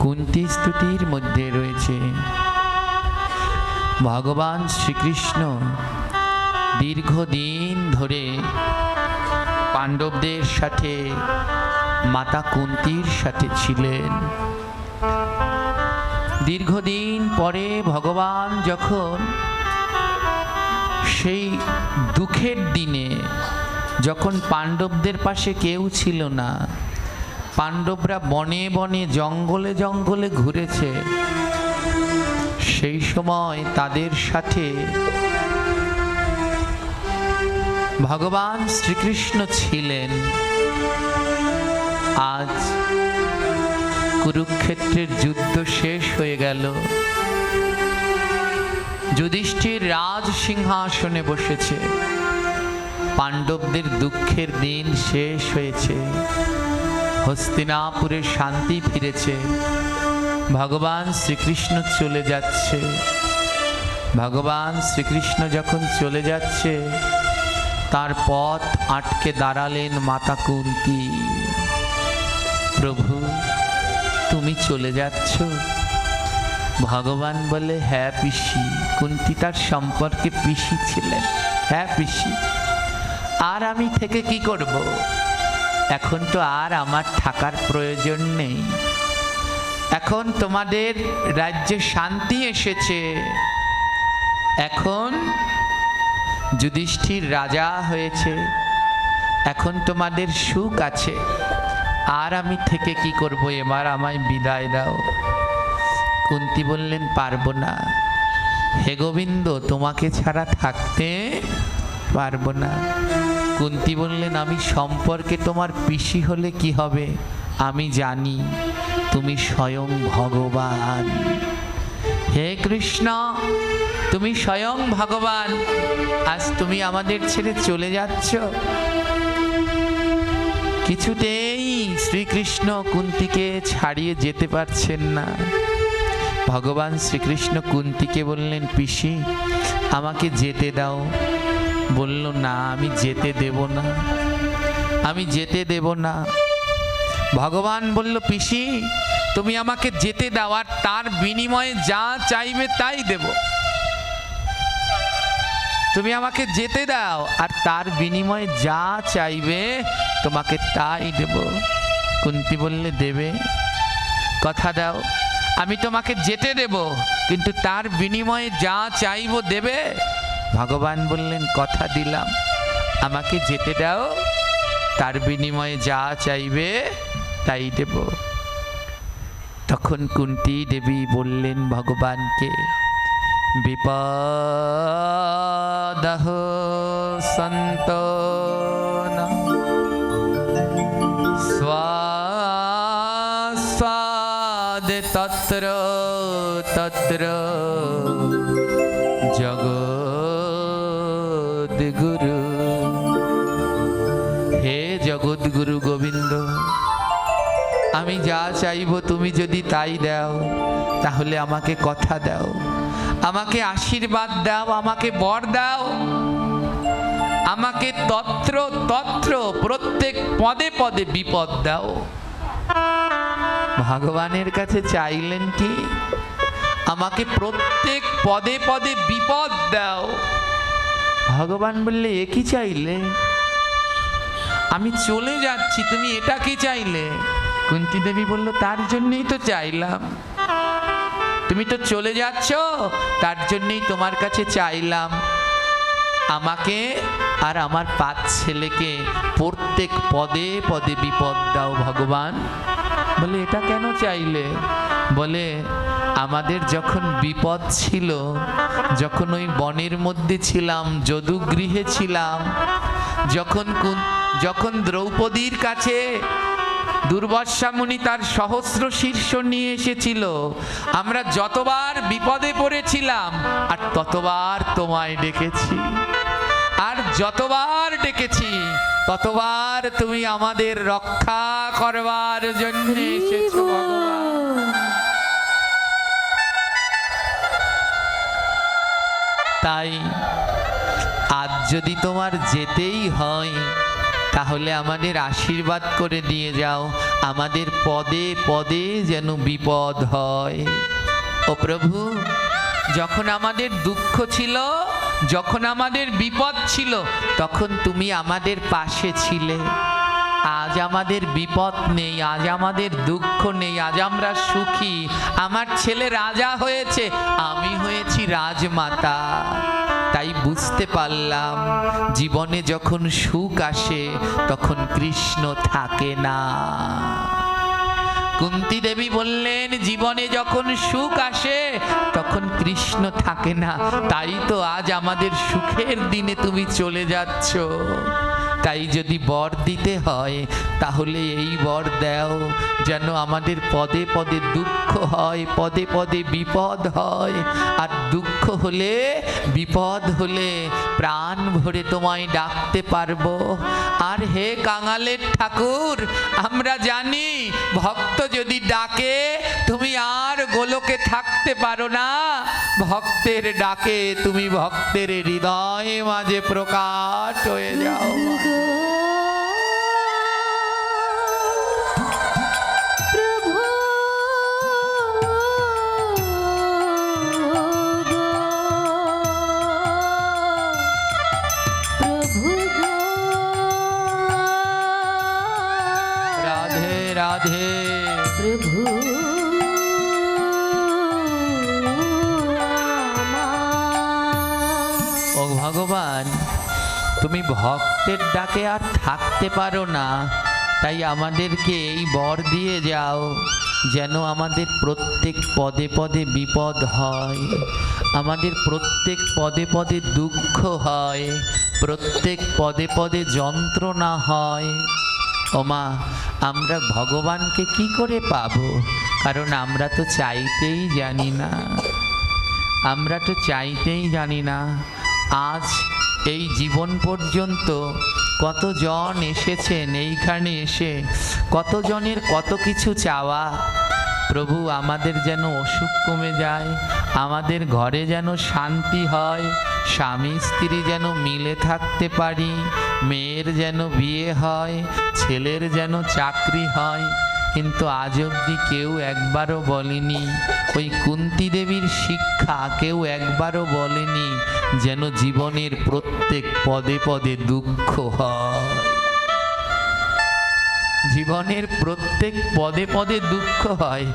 কুন্তী স্তুতির মধ্যে রয়েছে ভগবান শ্রীকৃষ্ণ দীর্ঘদিন ধরে পাণ্ডবদের সাথে মাতা কুন্তীর সাথে ছিলেন। দীর্ঘদিন পরে ভগবান যখন সেই দুঃখের দিনে, যখন পাণ্ডবদের পাশে কেউ ছিল না, পাণ্ডবরা বনে বনে জঙ্গলে জঙ্গলে ঘুরেছে, সেই সময় তাদের সাথে ভগবান শ্রীকৃষ্ণ ছিলেন। আজ কুরুক্ষেত্রের যুদ্ধ শেষ হয়ে গেল, যুধিষ্ঠির রাজ সিংহাসনে বসেছে, পাণ্ডবদের দুঃখের দিন শেষ হয়েছে, হস্তিনাপুরে শান্তি ফিরেছে, ভগবান শ্রীকৃষ্ণ চলে যাচ্ছে। ভগবান শ্রীকৃষ্ণ যখন চলে যাচ্ছে, তার পথ আটকে দাঁড়ালেন মাতা কুন্তী। প্রভু, তুমি চলে যাচ্ছ? ভগবান বলে, হ্যাঁ পিসি। কুন্তী তার সম্পর্কে পিসি ছিলেন। হ্যাঁ পিসি, আর আমি থেকে কি করব? এখন তো আর আমার থাকার প্রয়োজন নেই। এখন তোমাদের রাজ্যে শান্তি এসেছে, এখন যুধিষ্ঠির রাজা হয়েছে, এখন তোমাদের সুখ আছে, আর আমি থেকে কি করব? এবার আমায় বিদায় দাও। কুন্তী বললেন, পারবো না হে গোবিন্দ, তোমাকে ছাড়া থাকতে পারবো না। কুন্তী বললেন, আমি সম্পর্কে তোমার পিসি হলে কি হবে? আমি জানি তুমি স্বয়ং ভগবান। হে কৃষ্ণ, তুমি স্বয়ং ভগবান, আজ তুমি আমাদের ছেড়ে চলে যাচ্ছ। কিছুতেই শ্রীকৃষ্ণ কুন্তীকে ছাড়িয়ে যেতে পারছেন না। ভগবান শ্রীকৃষ্ণ কুন্তীকে বললেন, পিসি আমাকে যেতে দাও। বলল, না আমি যেতে দেব না, আমি যেতে দেব না। ভগবান বলল, পিসি তুমি আমাকে যেতে দাও, আর তার বিনিময়ে যা চাইবে তাই দেব। তুমি আমাকে যেতে দাও, আর তার বিনিময়ে যা চাইবে তোমাকে তাই দেব। কুন্তী বললে, দেবে? কথা দাও, আমি তোমাকে যেতে দেব, কিন্তু তার বিনিময়ে যা চাইবো দেবে? ভগবান বললেন, কথা দিলাম, আমাকে যেতে দাও, তার বিনিময়ে যা চাইবে তাই দেব। তখন কুন্তী দেবী বললেন ভগবানকে, বিপদহ সন্তন স্বাদ তত্র তত্র জগদ্গুরু। হে জগদ্গুরু গোবিন্দ, আমি যা চাইব তুমি যদি তাই দাও, তাহলে আমাকে কথা দাও, আমাকে আশীর্বাদ দাও, আমাকে বর দাও, আমাকে তত্র তত্র প্রত্যেক পদে পদে বিপদ দাও। ভগবানের কাছে চাইলেন কি? আমাকে প্রত্যেক পদে পদে বিপদ দাও। ভগবান বললে, এ কি চাইলে? আমি চলে যাচ্ছি, তুমি এটা কি চাইলে? কুন্তী দেবী বলল, তার জন্যই তো চাইলাম, তুমি তো চলে যাচ্ছ, তার জন্যই তোমার কাছে চাইলাম, আমাকে আর আমার 5 ছেলেকে প্রত্যেক পদে পদে বিপদ দাও। ভগবান বলে, এটা কেন চাইলে? বলে, আমাদের যখন বিপদ ছিল, যখন ওই বনের মধ্যে ছিলাম, যদুগৃহে ছিলাম, যখন দ্রৌপদীর কাছে দুর্বাসা মুনি তার সহস্র শীর্ষ নিয়ে এসেছিল, আমরা যতবার বিপদে পড়েছিলাম আর ততবার তোমায় ডেকেছি, আর যতবার ডেকেছি ততবার তুমি আমাদের রক্ষা করবার জন্য এসেছো ভগবান। তাই আজ যদি তোমার যেতেই হয়, তাহলে আমাদের আশীর্বাদ করে দিয়ে যাও, আমাদের পদে পদে যেন বিপদ হয়। ও প্রভু, যখন আমাদের দুঃখ ছিল, যখন আমাদের বিপদ ছিল, তখন তুমি আমাদের পাশে ছিলে। আজ আমাদের বিপদ নেই, আজ আমাদের দুঃখ নেই, আজ আমরা সুখী। আমার ছেলে রাজা হয়েছে, আমি হয়েছি রাজমাতা। তাই বুঝতে পারলাম, জীবনে যখন সুখ আসে তখন কৃষ্ণ থাকে না। কুন্তী দেবী বললেন, জীবনে যখন সুখ আসে তখন কৃষ্ণ থাকে না। তাই তো আজ আমাদের সুখের দিনে তুমি চলে যাচ্ছ। তাই যদি বর দিতে হয় তাহলে এই বর দাও, যেন আমাদের পদে পদে দুঃখ হয়, পদে পদে বিপদ হয়। আর দুঃখ হলে, বিপদ হলে প্রাণ ভরে তোমায় ডাকতে পারবো। আর হে কাঙালের ঠাকুর, আমরা জানি ভক্ত যদি ডাকে তুমি আর গোলকে থাকতে পারো না। ভক্তের ডাকে তুমি ভক্তের হৃদয় মাঝে প্রকাশ হয়ে যাও। রাধে রাধে প্রভু ও ভগবান, তুমি ভক্তের ডাকে আর থাকতে পারো না, তাই আমাদেরকে এই বর দিয়ে যাও, যেন আমাদের প্রত্যেক পদে পদে বিপদ হয়, আমাদের প্রত্যেক পদে পদে দুঃখ হয়, প্রত্যেক পদে পদে যন্ত্রণা হয়। ওমা, আমরা ভগবানকে কি করে পাবো? কারণ আমরা তো চাইতেই জানি না, আমরা তো চাইতেই জানি না। আজ এই জীবন পর্যন্ত কতজন এসেছেন এইখানে, এসে কতজনের কত কিছু চাওয়া। প্রভু, আমাদের যেন অসুখ কমে যায়, আমাদের ঘরে যেন শান্তি হয়, স্বামী স্ত্রী যেন মিলে থাকতে পারি, মেয়ের যেন বিয়ে হয়, ছেলের যেন চাকরি হয়। কিন্তু আজ অবধি কেউ একবারও বলেনি, ওই কুন্তী দেবীর শিক্ষা কেউ একবারও বলেনি যেন জীবনের প্রত্যেক পদে পদে দুঃখ হয়। জীবনের প্রত্যেক পদে পদে দুঃখ হয়,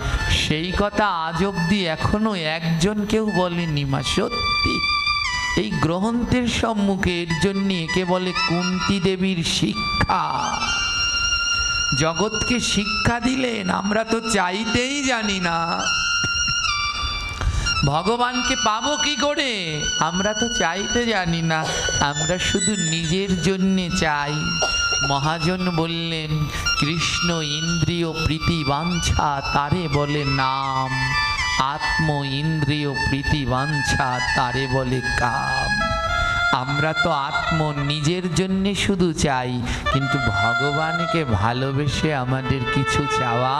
সেই কথা আজ অবধি এখনো একজন কেউ বলেনি। মা সত্যি, এই গ্রন্থের সম্মুখে এর জন্য একে বলে কুন্তী দেবীর শিক্ষা। জগৎকে শিক্ষা দিলেন, আমরা তো চাইতেই জানি না ভগবানকে পাবো কি করে, আমরা তো চাইতে জানি না, আমরা শুধু নিজের জন্যে চাই। মহাজন বললেন, কৃষ্ণ ইন্দ্রিয় প্রীতি বাঞ্ছা তারে বলে নাম, আত্ম ইন্দ্রিয় প্রীতি বাঞ্ছা তারে বলে কাম। আমরা তো আত্ম নিজের জন্য শুধু চাই, কিন্তু ভগবানকে ভালোবেসে আমাদের কিছু চাওয়া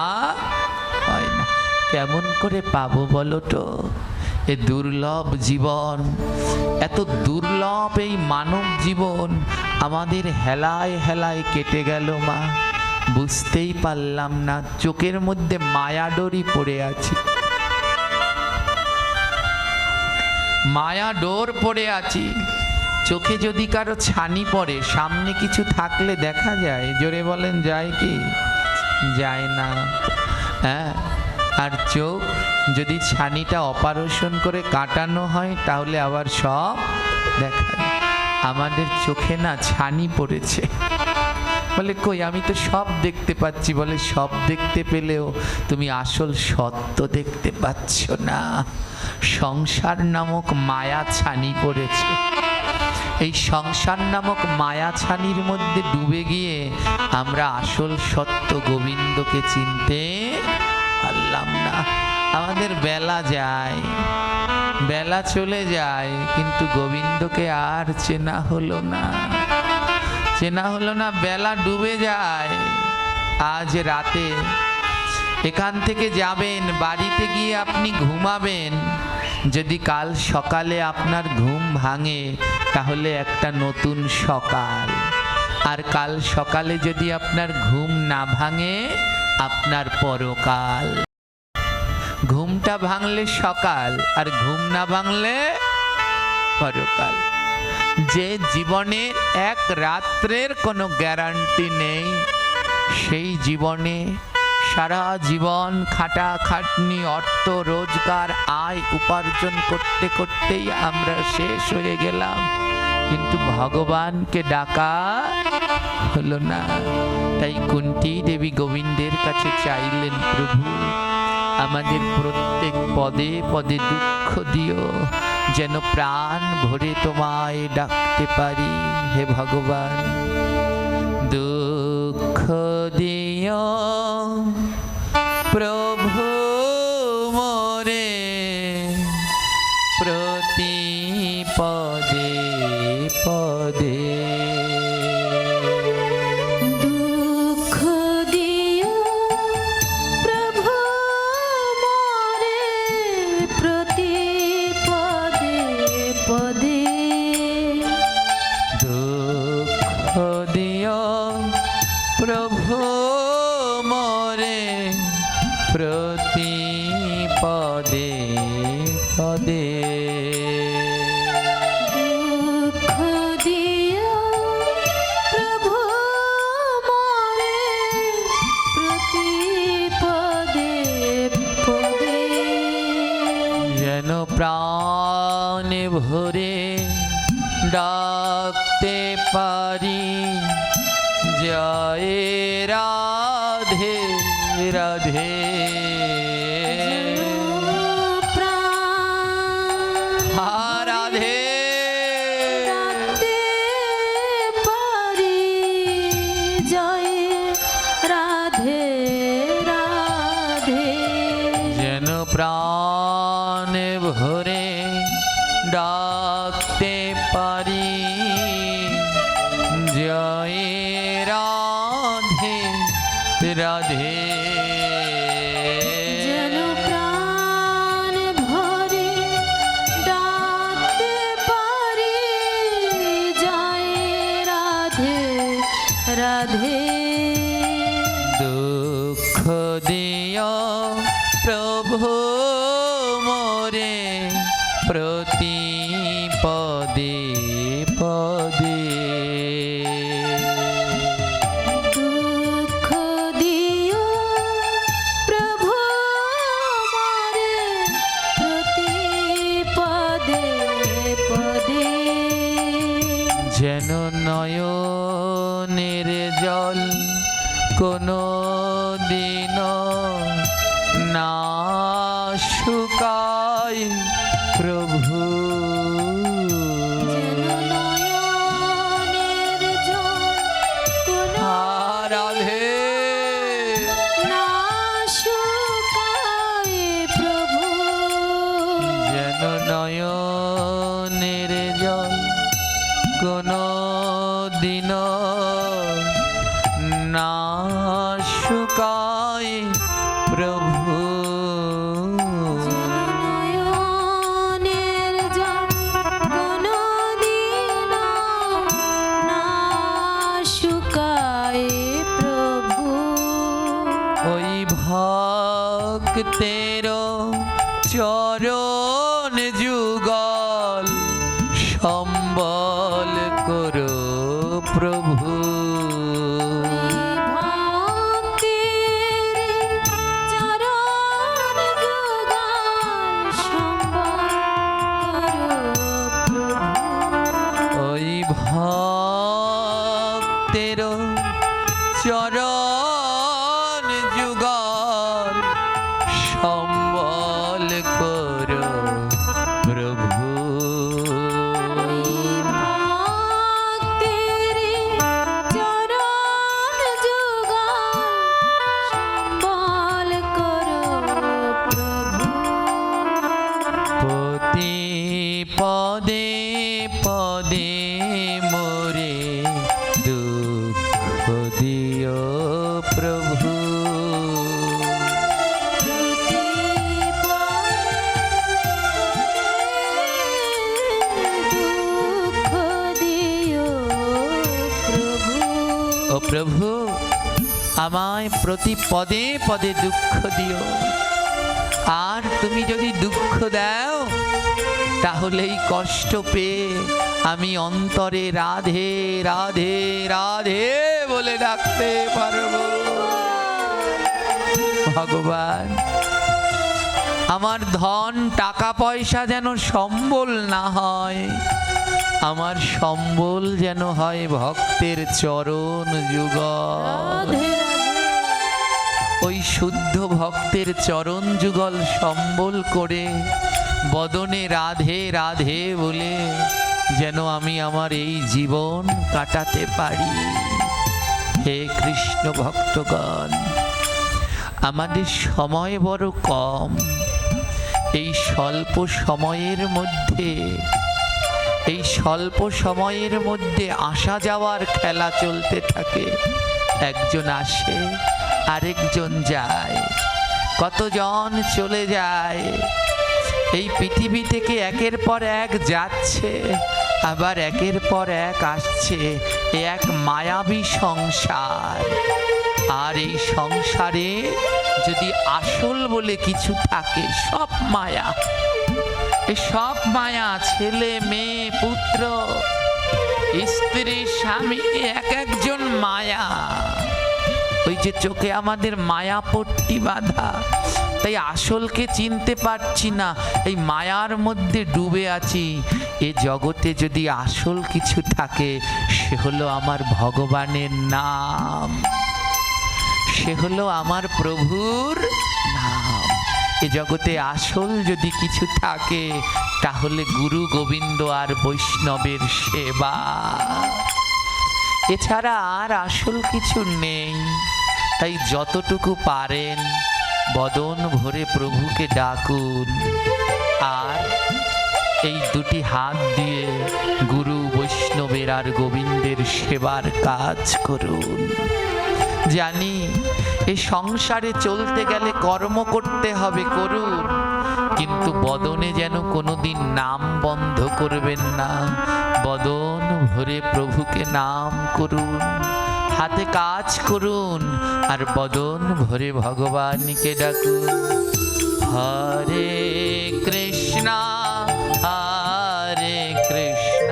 হয় না। কেমন করে পাবো বলো তো? এ দুর্লভ জীবন, এত দুর্লভ এই মানব জীবন আমাদের হেলায় হেলায় কেটে গেল মা, বুঝতেই পারলাম না। চোখের মধ্যে মায়াডোরি পড়ে আছে, মায়া ডোর পড়ে আছি। চোখে যদি কারো ছানি পড়ে, সামনে কিছু থাকলে দেখা যায়? জোরে বলেন, যায় কি? যায় না। হ্যাঁ, আর চোখ যদি ছানিটা অপারেশন করে কাটানো হয় তাহলে আবার সব দেখা যায়। আমাদের চোখে না ছানি পড়েছে। বলে কই, আমি তো সব দেখতে পাচ্ছি। বলে সব দেখতে পেলেও তুমি আসল সত্য দেখতে পাচ্ছ না। সংসার নামক মায়া ছানি পড়েছে। এই সংসার নামক মায়া ছানির মধ্যে ডুবে গিয়ে আমরা আসল সত্য গোবিন্দকে চিনতে পারলাম না। আমাদের বেলা যায়, বেলা চলে যায়, কিন্তু গোবিন্দকে আর চেনা হলো না, চেনা হলো না। বেলা ডুবে যায়। আজ রাতে এখান থেকে যাবেন, বাড়িতে গিয়ে আপনি ঘুমাবেন। যদি কাল সকালে আপনার ঘুম ভাঙে তাহলে একটা নতুন সকাল। আর কাল সকালে যদি আপনার ঘুম না ভাঙে, আপনার পরকাল। ঘুমটা ভাঙলে সকাল, আর ঘুম না ভাঙলে পরকাল। যে জীবনের এক রাত্রের কোনো গ্যারান্টি নেই, সেই জীবনে সারা জীবন খাটাখাটনি, অর্থ রোজগার, আয় উপার্জন করতে করতেই আমরা শেষ হয়ে গেলাম, কিন্তু ভগবানকে ডাকা হলো না। তাই কুন্তী দেবী গোবিন্দের কাছে চাইলেন, প্রভু আমাদের প্রত্যেক পদে পদে দুঃখ দিও, যেন প্রাণ ভরে তোমায় ডাকতে পারি। হে ভগবান, দুঃখ দিও প্রভু মোরে প্রতি পদে পদে। দুঃখ দিও প্রভু মোরে প্রতি পদে পদে। দুঃখ দিও প্রভু মোরে প্রতি পদে পদে। দুঃখ দিও প্রভু মোরে প্রতি পদে পদে। যেন প্রাণে ভরে ডাকতে পারি, জয় রাধে রাধে। রাধে ডাকতে পারি, জয় রাধে রাধে। যেন প্রাণে ভরে ডাকতে পারি, জয় রাধে রাধে। যেন প্রাণ ভরে ডাকতে পারি, জয় রাধে রাধে। দুঃখ দিও প্রভু মোরে প্রতি পদে পদে। দুঃখ দিও প্রভু মোরে প্রতি পদে পদে। যেন নয়নের জল কোনো দিন না শুকায় প্রভু। যেন নয়নের জল কোনো রাধে না শুকায় প্রভু। যেন নয়নের জল কোনো দিন না শুকায় প্রভু। যেন নয়নের জল কোনোদিন না শুকায় প্রভু। ওই ভক্তের চরণ যুগল সম্বল করো প্রভু। ভক্তির চরণ যুগল সম্বল করো প্রভু। ওই ভক্তের চরণ যুগল সম্বল করো প্রভু। ভক্তির চরণ যুগল সম্বল করো প্রভু। প্রতি পদে পদে মোরে দুঃখ দিও প্রভু। প্রতি পদে দুঃখ দিও প্রভু। প্রভু আমায় প্রতি পদে পদে দুঃখ দিও, আর তুমি যদি দুঃখ দাও তাহলে এই কষ্ট পেয়ে আমি অন্তরে রাধে রাধে রাধে বলে ডাকতে পারবো। ভগবান, আমার ধন টাকা পয়সা যেন সম্বল না হয়, আমার সম্বল যেন হয় ভক্তের চরণ যুগল। ওই শুদ্ধ ভক্তের চরণ যুগল সম্বল করে বদনে রাধে রাধে বলে যেন আমি আমার এই জীবন কাটাতে পারি। হে কৃষ্ণ ভক্তগণ, আমাদের সময় বড় কম। এই স্বল্প সময়ের মধ্যে আসা যাওয়ার খেলা চলতে থাকে। একজন আসে, আরেকজন যায়, কতজন চলে যায়। এই পৃথিবী থেকে একের পর এক যাচ্ছে, আবার একের পর এক আসছে। এ এক মায়াবী সংসার। আর এই সংসারে যদি আসল বলে কিছু থাকে, সব মায়া। এ সব মায়া, ছেলে মেয়ে পুত্র স্ত্রী স্বামী, এক একজন মায়া। ওই যে চোখে আমাদের মায়া পট্টি বাঁধা, তাই আসলকে চিনতে পারছি না, এই মায়ার মধ্যে ডুবে আছি। এ জগতে যদি আসল কিছু থাকে, সে হলো আমার ভগবানের নাম, সে হলো আমার প্রভুর নাম। এ জগতে আসল যদি কিছু থাকে, তাহলে গুরু গোবিন্দ আর বৈষ্ণবের সেবা, এছাড়া আর আসল কিছু নেই। তাই যতটুকু পারেন বদন ভরে প্রভুকে ডাকুন, আর এই দুটি হাত দিয়ে গুরু বৈষ্ণবের আর গোবিন্দের সেবার কাজ করুন। জানি এই সংসারে চলতে গেলে কর্ম করতে হবে, করুন, কিন্তু বদনে যেন কোনোদিন নাম বন্ধ করবেন না। বদন ভরে প্রভুকে নাম করুন, হাতে কাজ করুন, আর বদন ভরে ভগবানকে ডাকুন। হরে কৃষ্ণ হরে কৃষ্ণ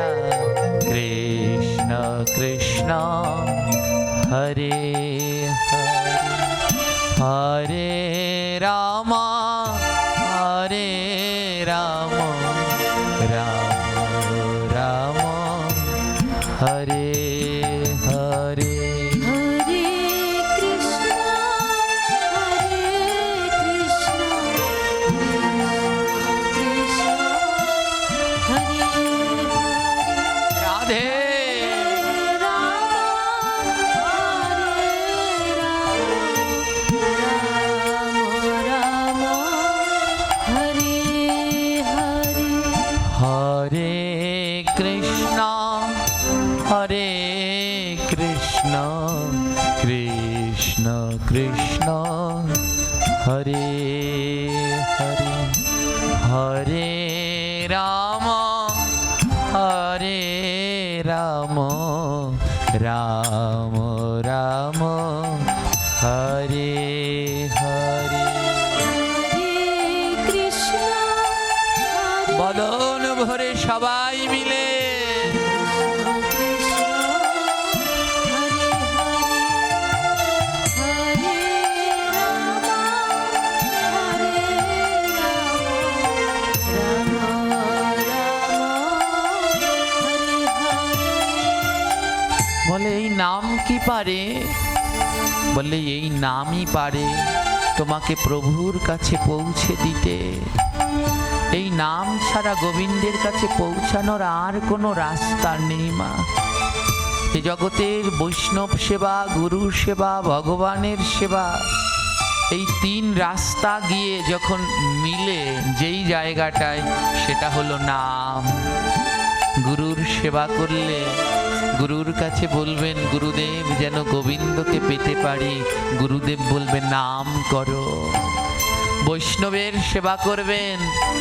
কৃষ্ণ কৃষ্ণ হরে হরে, হরে রাম হরে রাম রাম রাম হরে হরে। হরে কৃষ্ণ কৃষ্ণ হরে হরে, রাধে হরে কৃষ্ণ হরে কৃষ্ণ কৃষ্ণ কৃষ্ণ হরে হরে, হরে রাম হরে রাম রাম রাম হরে হরে। বদন ভরে সবাই মিলে বলে এই নাম কি পারে? বলে এই নামই পারে তোমাকে প্রভুর কাছে পৌঁছে দিতে। এই নাম ছাড়া গোবিন্দের কাছে পৌঁছানোর আর কোনো রাস্তা নেই মা। এই জগতের বৈষ্ণব সেবা, গুরু সেবা, ভগবানের সেবা, এই তিন রাস্তা গিয়ে যখন মিলে যেই জায়গাটায়, সেটা হলো নাম। গুরুর সেবা করলে গুরুর কাছে বলবেন, গুরুদেব যেন গোবিন্দকে পেতে পারি, গুরুদেব বলবে নাম করো। বৈষ্ণবের সেবা করবেন,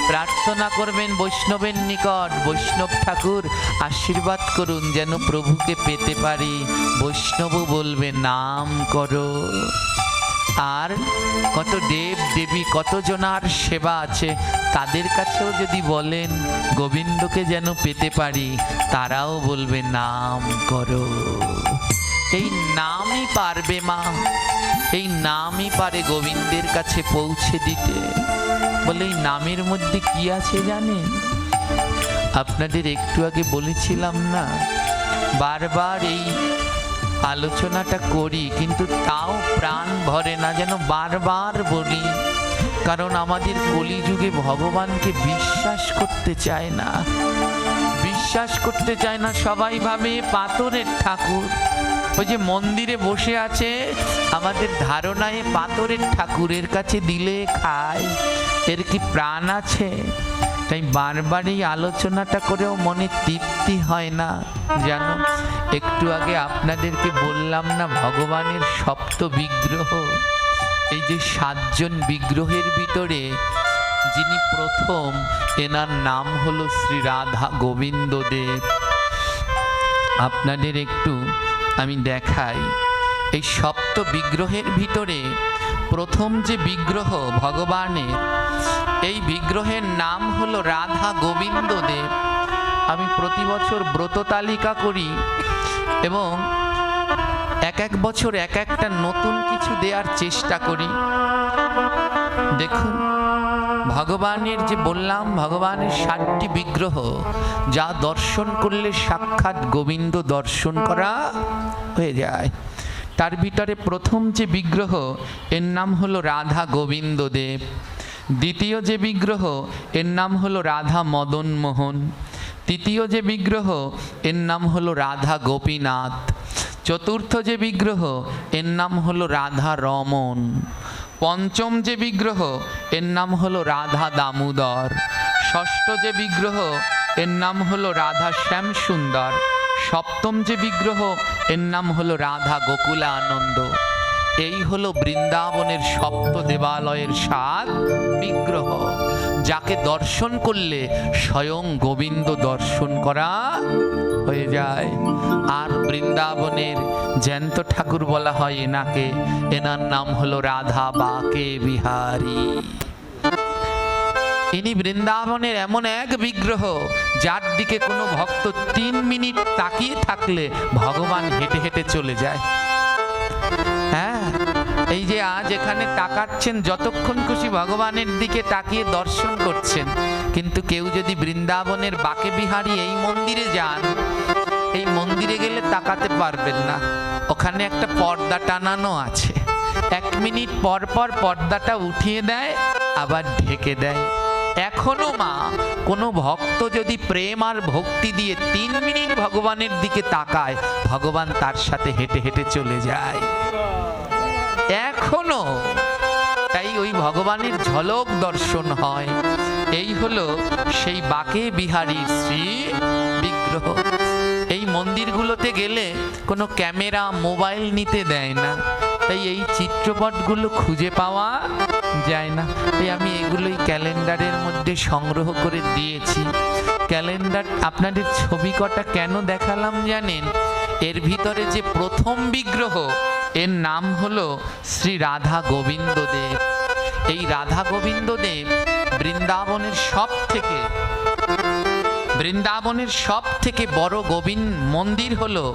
প্রার্থনা করবেন বৈষ্ণবের নিকট, বৈষ্ণব ঠাকুর আশীর্বাদ করুন যেন প্রভুকে পেতে পারি। বৈষ্ণবও বলবে নাম করো। আর কত দেব দেবী কতজনার সেবা আছে, তাদের কাছেও যদি বলেন গোবিন্দকে যেন পেতে পারি, তারাও বলবে নাম করো। এই নামই পারবে মা, এই নামই পারে গোবিন্দের কাছে পৌঁছে দিতে। বলে এই নামের মধ্যে কি আছে জানেন? আপনাদের একটু আগে বলেছিলাম না, বারবার এই আলোচনাটা করি কিন্তু তাও প্রাণ ভরে না, যেন বারবার বলি। কারণ আমাদের কলিযুগে ভগবানকে বিশ্বাস করতে চায় না, বিশ্বাস করতে চায় না। সবাই ভাবে পাথরের ঠাকুর, ওই যে মন্দিরে বসে আছে, আমাদের ধারণায় পাথরের ঠাকুরের কাছে দিলে খায়, এর কি প্রাণ আছে? তাই বারবার এই আলোচনাটা করেও মনে তৃপ্তি হয় না। জানো, একটু আগে আপনাদেরকে বললাম না ভগবানের সপ্ত বিগ্রহ, এই যে 7 জন বিগ্রহের ভিতরে যিনি প্রথম, এনার নাম হলো শ্রী রাধা গোবিন্দ দেব। আপনাদের একটু আমি দেখাই, এই সপ্ত বিগ্রহের ভিতরে প্রথম যে বিগ্রহ ভগবানের, এই বিগ্রহের নাম হলো রাধা গোবিন্দ দেব। আমি প্রতি বছর ব্রত তালিকা করি এবং এক এক বছর এক একটা নতুন কিছু দেওয়ার চেষ্টা করি। দেখুন ভগবানের যে বললাম, ভগবানের 7টি বিগ্রহ, যা দর্শন করলে সাক্ষাৎ গোবিন্দ দর্শন করা হয়ে যায়। তার ভিতরে প্রথম যে বিগ্রহ, এর নাম হলো রাধা গোবিন্দ দেব। দ্বিতীয় যে বিগ্রহ, এর নাম হলো রাধা মদন মোহন। তৃতীয় যে বিগ্রহ, এর নাম হলো রাধা গোপীনাথ। চতুর্থ যে বিগ্রহ, এর নাম হলো রাধা রমন। পঞ্চম যে বিগ্রহ, এর নাম হলো রাধা দামোদর। ষষ্ঠ যে বিগ্রহ, এর নাম হলো রাধা শ্যামসুন্দর। সপ্তম যে বিগ্রহ, এর নাম হলো রাধা গোকুলা আনন্দ। এই হলো বৃন্দাবনের সপ্ত দেবালয়ের 7 বিগ্রহ, যাকে দর্শন করলে স্বয়ং গোবিন্দ দর্শন করা হয়ে যায়। আর বৃন্দাবনের জ্যান্ত ঠাকুর বলা হয় এনাকে, এনার নাম হলো রাধা বাকে বিহারী। ইনি বৃন্দাবনের এমন এক বিগ্রহ, যার দিকে কোনো ভক্ত 3 মিনিট তাকিয়ে থাকলে ভগবান হেঁটে হেঁটে চলে যায়। হ্যাঁ, এই যে আজ এখানে তাকাচ্ছেন, যতক্ষণ খুশি ভগবানের দিকে তাকিয়ে দর্শন করছেন। কিন্তু কেউ যদি বৃন্দাবনের বাকে বিহারী এই মন্দিরে যান, এই মন্দিরে গেলে তাকাতে পারবেন না। ওখানে একটা পর্দা টানানো আছে, 1 মিনিট পর পর পর্দাটা উঠিয়ে দেয়, আবার ঢেকে দেয়। এখনো মা, কোনো ভক্ত যদি প্রেম আর ভক্তি দিয়ে 3 মিনিট ভগবানের দিকে তাকায়, ভগবান তার সাথে হেঁটে হেঁটে চলে যায় এখনো। তাই ওই ভগবানের ঝলক দর্শন হয়। এই হলো সেই বাকে বিহারী শ্রী বিগ্রহ। এই মন্দিরগুলোতে গেলে কোনো ক্যামেরা মোবাইল নিতে দেয় না, তাই এই চিত্রপটগুলো খুঁজে পাওয়া যায় না। তাই আমি এগুলোই ক্যালেন্ডারের মধ্যে সংগ্রহ করে দিয়েছি। ক্যালেন্ডার আপনাদের ছবি কটা কেন দেখালাম জানেন? এর ভিতরে যে প্রথম বিগ্রহ, এর নাম হলো শ্রী রাধা গোবিন্দ দেব। এই রাধা গোবিন্দ দেব বৃন্দাবনের সব থেকে বড় গোবিন্দ মন্দির হলো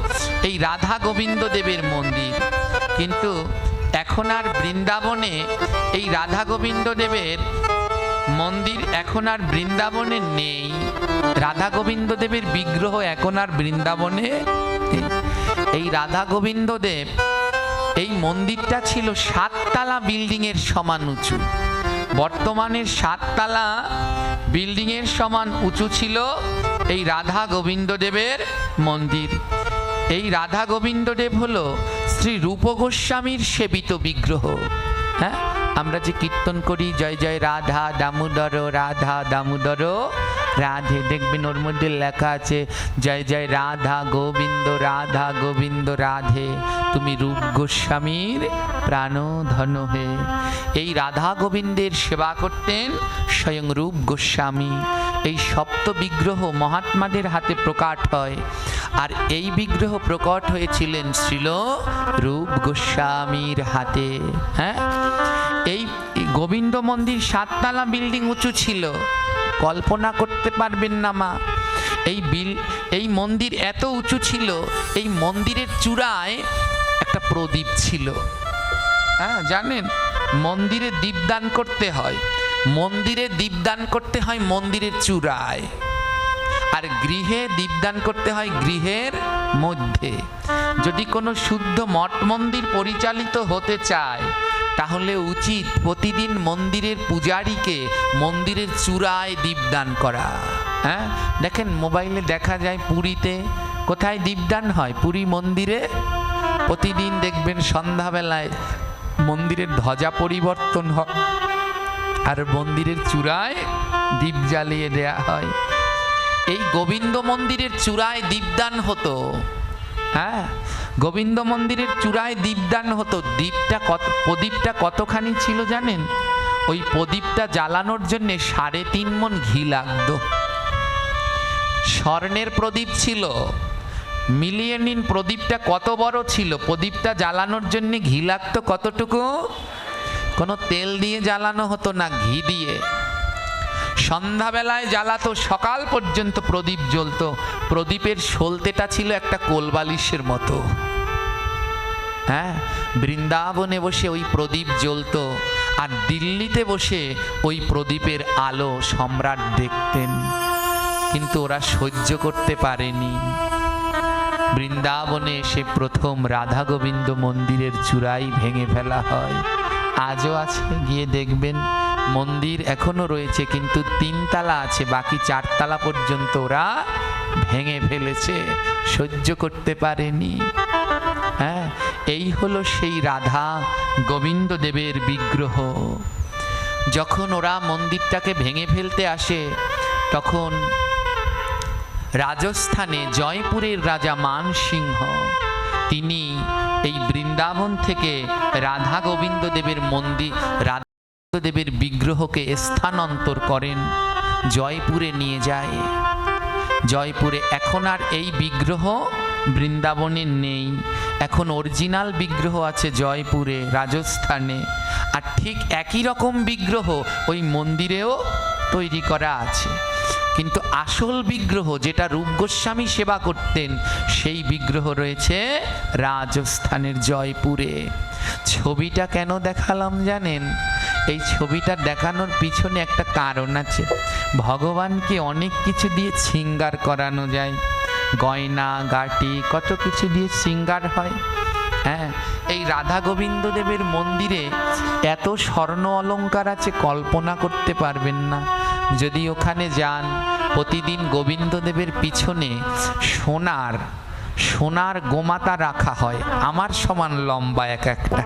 এই রাধা গোবিন্দ দেবের মন্দির। কিন্তু এখন আর বৃন্দাবনে এই রাধা গোবিন্দ দেবের মন্দির এখন আর বৃন্দাবনে নেই। রাধা গোবিন্দ দেবের বিগ্রহ এখন আর বৃন্দাবনে নেই। এই রাধা গোবিন্দ দেব, এই মন্দিরটা ছিল 7 তলা বিল্ডিং এর সমান উঁচু। বর্তমানের 7 তলা বিল্ডিং এর সমান উঁচু ছিল এই রাধা গোবিন্দ দেবের মন্দির। এই রাধা গোবিন্দ দেব হলো শ্রী রূপ গোস্বামীর সেবিত বিগ্রহ। হ্যাঁ, আমরা যে কীর্তন করি জয় জয় রাধা দামোদর রাধা দামোদর রাধে, দেখবেন ওর মধ্যে লেখা আছে জয় জয় রাধা গোবিন্দ রাধে, তুমি রূপ গোস্বামীর প্রাণধন হে। এই রাধা গোবিন্দের সেবা করতেন স্বয়ং রূপ গোস্বামী। এই সপ্ত বিগ্রহ মহাত্মাদের হাতে প্রকাট হয়, আর এই বিগ্রহ প্রকট হয়েছিলেন শ্রীল রূপ গোস্বামীর হাতে। হ্যাঁ, এই গোবিন্দ মন্দির 7 তলা বিল্ডিং উঁচু ছিল, কল্পনা করতে পারবেন না মা। এই মন্দির এত উঁচু ছিল, এই মন্দিরের চূড়ায় একটা প্রদীপ ছিল। হ্যাঁ, জানেন মন্দিরে দীপদান করতে হয়, মন্দিরের চূড়ায়, আর গৃহে দীপদান করতে হয় গৃহের মধ্যে। যদি কোনো শুদ্ধ মঠ মন্দির পরিচালিত হতে চায়, তাহলে উচিত প্রতিদিন মন্দিরের পূজারীকে মন্দিরের চূড়ায় দীপদান করা। হ্যাঁ, দেখেন মোবাইলে দেখা যায় পুরীতে কোথায় দীপদান হয়, পুরী মন্দিরে প্রতিদিন দেখবেন সন্ধ্যাবেলায় মন্দিরের ধ্বজা পরিবর্তন হয়, আর মন্দিরের চূড়ায় দীপ জ্বালিয়ে দেয়া হয়। এই গোবিন্দ মন্দিরের চূড়ায় দীপদান হতো। হ্যাঁ, গোবিন্দ মন্দিরের চূড়ায় দীপদান হতো। প্রদীপটা কতখানি ছিল জানেন? ওই প্রদীপটা জ্বালানোর জন্য 3.5 মণ ঘি লাগতো। স্বর্ণের প্রদীপ ছিল। মিলিয়ে নিন প্রদীপটা কত বড় ছিল। প্রদীপটা জ্বালানোর জন্য ঘি লাগতো কতটুকু? কোনো তেল দিয়ে জ্বালানো হতো না, ঘি দিয়ে। সন্ধ্যাবেলায় জ্বালাতো, সকাল পর্যন্ত প্রদীপ জ্বলতো। প্রদীপের সলতেটা ছিল একটা কোলবালিশের মতো। হ্যাঁ, বৃন্দাবনে বসে ওই প্রদীপ জ্বলতো, আর দিল্লিতে বসে ওই প্রদীপের আলো সম্রাট দেখতেন, কিন্তু ওরা সহ্য করতে পারেনি। বৃন্দাবনে এসে প্রথম রাধা গোবিন্দ মন্দিরের চূড়াই ভেঙে ফেলা হয়। আজও আছে, গিয়ে দেখবেন মন্দির এখনো রয়েছে, কিন্তু 3 তলা আছে, বাকি 4 তলা পর্যন্ত ওরা ভেঙে ফেলেছে, সহ্য করতে পারেনি। হ্যাঁ, এই হলো সেই রাধা গোবিন্দ দেবের বিগ্রহ। যখন ওরা মন্দিরটাকে ভেঙে ফেলতে আসে, তখন রাজস্থানে জয়পুরের রাজা মানসিংহ, তিনি এই বৃন্দাবন থেকে রাধা গোবিন্দ দেবের মন্দির, রাধা দেবের বিগ্রহকে স্থানান্তর করেন, জয়পুরে নিয়ে যায়। জয়পুরে এখন আর এই বিগ্রহ বৃন্দাবনে নেই, এখন অরিজিনাল বিগ্রহ আছে জয়পুরে, রাজস্থানে। আর ঠিক একই রকম বিগ্রহ ওই মন্দিরেও তৈরি করা আছে, কিন্তু আসল বিগ্রহ যেটা রূপ গোস্বামী সেবা করতেন, সেই বিগ্রহ রয়েছে রাজস্থানের জয়পুরে। ছবিটা কেন দেখালাম জানেন? এই ছবিটা দেখানোর পিছনে একটা কারণ আছে। ভগবানকে অনেক কিছু দিয়ে শৃঙ্গার করানো যায়, গয়না গাটি কত কিছু দিয়ে শৃঙ্গার হয়। হ্যাঁ, এই রাধা গোবিন্দ দেবের মন্দিরে এত স্বর্ণ অলংকার আছে, কল্পনা করতে পারবেন না। যদি ওখানে যান, প্রতিদিন গোবিন্দ দেবের পিছনে সোনার গোমাতা রাখা হয়, আমার সমান লম্বা এক একটা,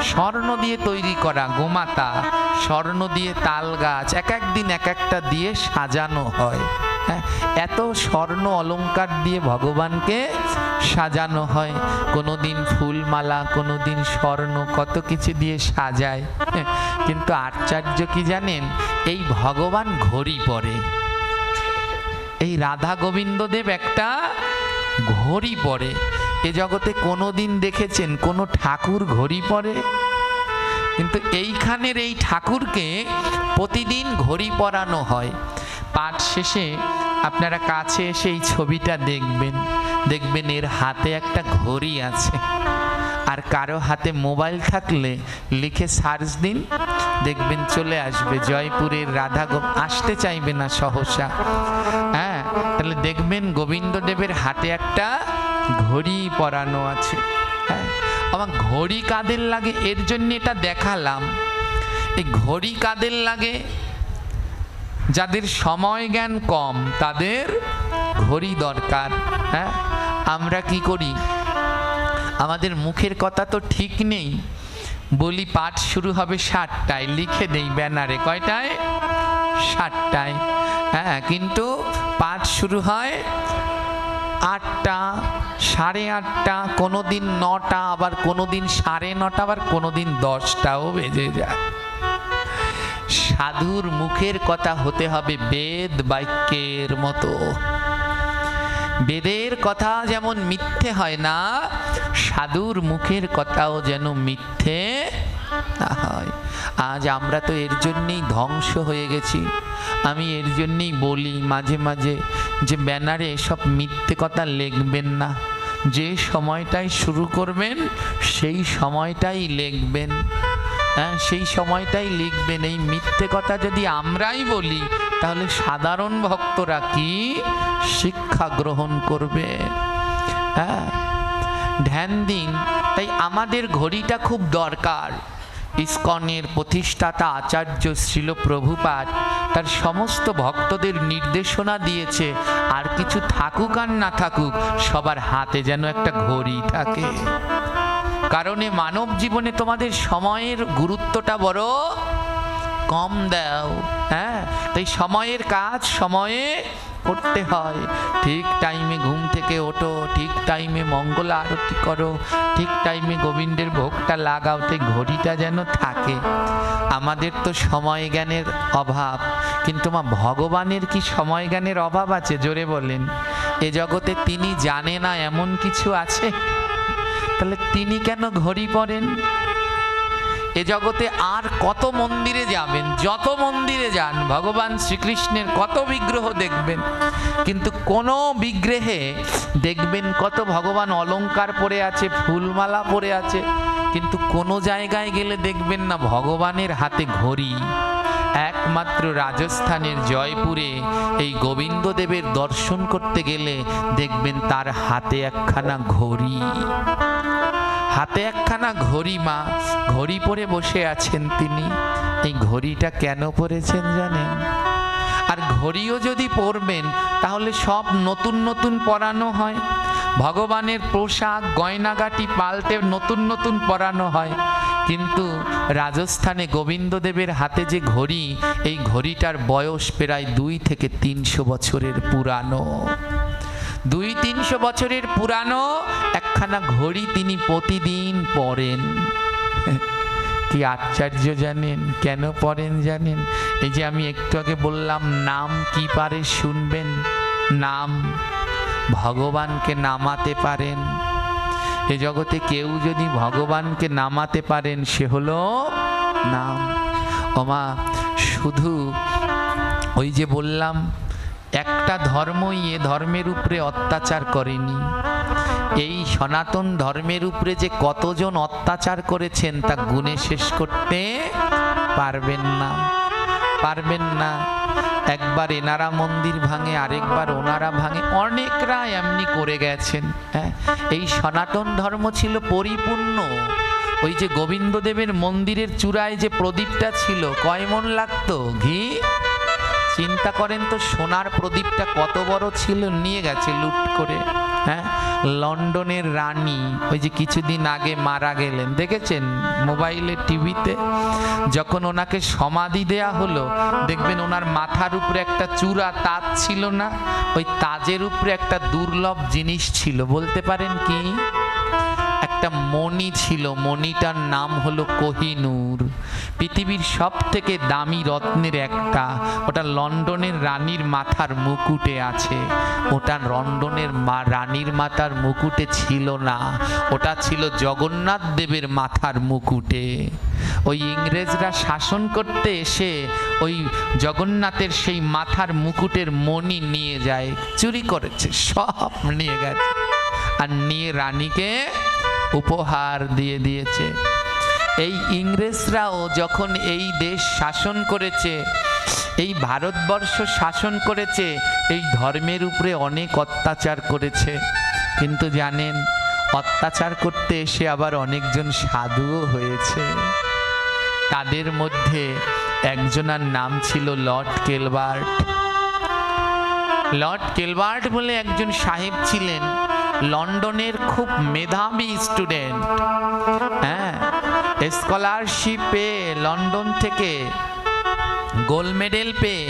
স্বর্ণ দিয়ে তৈরি করা গোমাতা, স্বর্ণ দিয়ে তাল গাছ, এক একদিন এক একটা দিয়ে সাজানো হয়। হ্যাঁ, এত স্বর্ণ অলংকার দিয়ে ভগবানকে সাজানো হয়। কোনোদিন ফুলমালা, কোনোদিন স্বর্ণ, কত কিছু দিয়ে সাজায়। কিন্তু আশ্চর্য কি জানেন? এই ভগবান ঘড়ি পরে। এই রাধা গোবিন্দ দেব একটা ঘড়ি পরে। এ জগতে কোনোদিন দেখেছেন কোনো ঠাকুর ঘড়ি পরে? কিন্তু এইখানের এই ঠাকুরকে প্রতিদিন ঘড়ি পরানো হয়। পাঠ শেষে আপনারা কাছে এসে এই ছবিটা দেখবেন এর হাতে একটা ঘড়ি আছে। আর কারো হাতে মোবাইল থাকলে লিখে সার্চ দিন, দেখবেন চলে আসবে জয়পুরের রাধা আসতে চাইবে না সহসা। হ্যাঁ, তাহলে দেখবেন গোবিন্দ দেবের হাতে একটা ঘড়ি পরানো আছে। হ্যাঁ, আমার ঘড়ি কাদের লাগে এর জন্য এটা দেখালাম। এই ঘড়ি কাদের লাগে? যাদের সময় জ্ঞান কম তাদের ঘড়ি দরকার। হ্যাঁ, আমরা কি করি? আমাদের মুখের কথা তো ঠিক নেই, বলি পাঠ শুরু হবে 7টায়, লিখে দেই ব্যানারে কয়টায়? 7টায়। হ্যাঁ, কিন্তু পাঠ শুরু হয় 8টা, 8:30, কোনোদিন 9টা, আবার কোনোদিন 9:30, আবার কোনোদিন 10টাও বেজে যায়। সাধুর মুখের কথা হতে হবে বেদ বাক্যের মতো। বেদের কথা যেমন মিথ্যে হয় না, সাধুর মুখের কথাও যেন মিথ্যে না হয়। আজ আমরা তো এর জন্যেই ধ্বংস হয়ে গেছি। আমি এর জন্যেই বলি মাঝে মাঝে যে ব্যানারে এসব মিথ্যে কথা লিখবেন না। যে সময়টাই শুরু করবেন সেই সময়টাই লিখবেন। হ্যাঁ, সেই সময়টাই লিখবেন। এই মিথ্যে কথা যদি আমরাই বলি তাহলে সাধারণ ভক্তরা কি শিক্ষা গ্রহণ করবে? হ্যাঁ, ধ্যান দিন। তাই আমাদের ঘড়িটা খুব দরকার। ইসকনের প্রতিষ্ঠাতা আচার্য শ্রীল প্রভুপাদ তার সমস্ত ভক্তদের নির্দেশনা দিয়েছে, আর কিছু থাকুক আর না থাকুক সবার হাতে যেন একটা ঘড়ি থাকে। কারণ এ মানব জীবনে তোমাদের সময়ের গুরুত্বটা বড় কম দাও। হ্যাঁ, তাই সময়ের কাজ সময়ে করতে হয়। ঠিক টাইমে ঘুম থেকে ওঠো, ঠিক টাইমে মঙ্গল আরতি করো, ঠিক টাইমে গোবিন্দের ভোগটা লাগাও, তাই ঘড়িটা যেন থাকে। আমাদের তো সময় জ্ঞানের অভাব, কিন্তু মা ভগবানের কি সময় জ্ঞানের অভাব আছে? জোরে বলেন। এ জগতে তিনি জানে না এমন কিছু আছে? তাহলে তিনি কেন ঘড়ি পরেন? এ জগতে আর কত মন্দিরে যাবেন, যত মন্দিরে যান ভগবান শ্রীকৃষ্ণের কত বিগ্রহ দেখবেন, কিন্তু কোনো বিগ্রহে দেখবেন কত ভগবান অলংকার পরে আছে, ফুলমালা পরে আছে, কিন্তু কোনো জায়গায় গেলে দেখবেন না ভগবানের হাতে ঘড়ি। একমাত্র রাজস্থানের জয়পুরে এই গোবিন্দদেবের দর্শন করতে গেলে দেখবেন তার হাতে একখানা ঘড়ি। হাতে একখানা ঘড়ি, মা ঘড়ি পরে বসে আছেন তিনি। এই ঘড়িটা কেন পরেছেন জানেন? আর ঘড়িও যদি পরবেন তাহলে সব নতুন নতুন পরানো হয়। ভগবানের পোশাক গয়নাগাটি পাল্টে নতুন নতুন পরানো হয়, কিন্তু রাজস্থানে গোবিন্দদেবের হাতে যে ঘড়ি, এই ঘড়িটার বয়স প্রায় 2 থেকে 300 বছরের পুরানো। 200-300 বছরের পুরানো একখানা ঘড়ি তিনি প্রতিদিন পরেন। কি আশ্চর্য জানেন? কেন পরেন জানেন? এই যে আমি একটু আগে বললাম নাম কি পারে শুনবেন? নাম ভগবানকে নামাতে পারেন। এ জগতে কেউ যদি ভগবানকে নামাতে পারেন সে হলো নাম। ওমা, শুধু ওই যে বললাম একটা ধর্মই এ ধর্মের উপরে অত্যাচার করেনি। এই সনাতন ধর্মের উপরে যে কতজন অত্যাচার করেছেন তা গুণে শেষ করতে পারবেন না, পারবেন না। একবার এনারা মন্দির ভাঙে, আরেকবার ওনারা ভাঙে, অনেকরা এমনি করে গেছেন। হ্যাঁ, এই সনাতন ধর্ম ছিল পরিপূর্ণ। ওই যে গোবিন্দদেবের মন্দিরের চূড়ায় যে প্রদীপটা ছিল, কয় মণ লাগতো ঘি? চিন্তা করেন তো, সোনার প্রদীপটা কত বড় ছিল, নিয়ে গেছে লুট করে। হ্যাঁ, লন্ডনের রানী ওই যে কিছুদিন আগে মারা গেলেন, দেখেছেন মোবাইলে টিভিতে? যখন ওনাকে সমাধি দেয়া হলো, দেখবেন ওনার মাথার উপরে একটা চূড়া তাজ ছিল না? ওই তাজের উপরে একটা দুর্লভ জিনিস ছিল, বলতে পারেন কি? একটা মণি ছিল, মণিটার নাম হলো কোহিনূর। পৃথিবীর সব থেকে দামি রত্নের একটা। ওটা লন্ডনের রানীর মাথার মুকুটে আছে। ওটা লন্ডনের রানীর মাথার মুকুটে ছিল না, ওটা ছিল জগন্নাথ দেবের মাথার মুকুটে। ওই ইংরেজরা শাসন করতে এসে ওই জগন্নাথের সেই মাথার মুকুটের মণি নিয়ে যায়, চুরি করেছে, সব নিয়ে গেছে, আর নিয়ে রানীকে উপহার দিয়ে দিয়েছে। এই ইংরেজরাও যখন এই দেশ শাসন করেছে, এই ভারতবর্ষ শাসন করেছে, এই ধর্মের উপরে অনেক অত্যাচার করেছে। কিন্তু জানেন, অত্যাচার করতে এসে আবার অনেকজন সাধুও হয়েছে। তাদের মধ্যে একজনের নাম ছিল লর্ড কেলবার্ট। লর্ড কেলবার্ট বলে একজন সাহেব ছিলেন, লন্ডনের খুব মেধাবী স্টুডেন্ট। হ্যাঁ, স্কলারশিপ পেয়ে লন্ডন থেকে গোল্ড মেডেল পেয়ে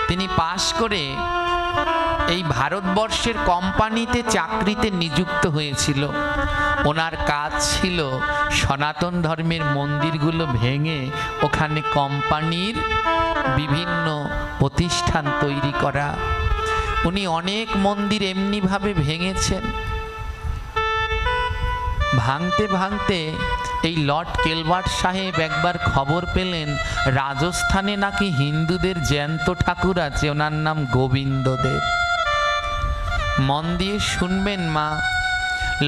তিনি পাশ করে এই ভারতবর্ষের কোম্পানিতে চাকরিতে নিযুক্ত হয়েছিল। ওনার কাজ ছিল সনাতন ধর্মের মন্দিরগুলো ভেঙে ওখানে কোম্পানির বিভিন্ন প্রতিষ্ঠান তৈরি করা। উনি অনেক মন্দির এমনিভাবে ভেঙেছেন। ভাঙতে ভাঙতে এই লর্ড কেলভার্ট সাহেব একবার খবর পেলেন রাজস্থানে নাকি হিন্দুদের জ্যান্ত ঠাকুর আছে, ওনার নাম গোবিন্দদেব। মন দিয়ে শুনবেন মা,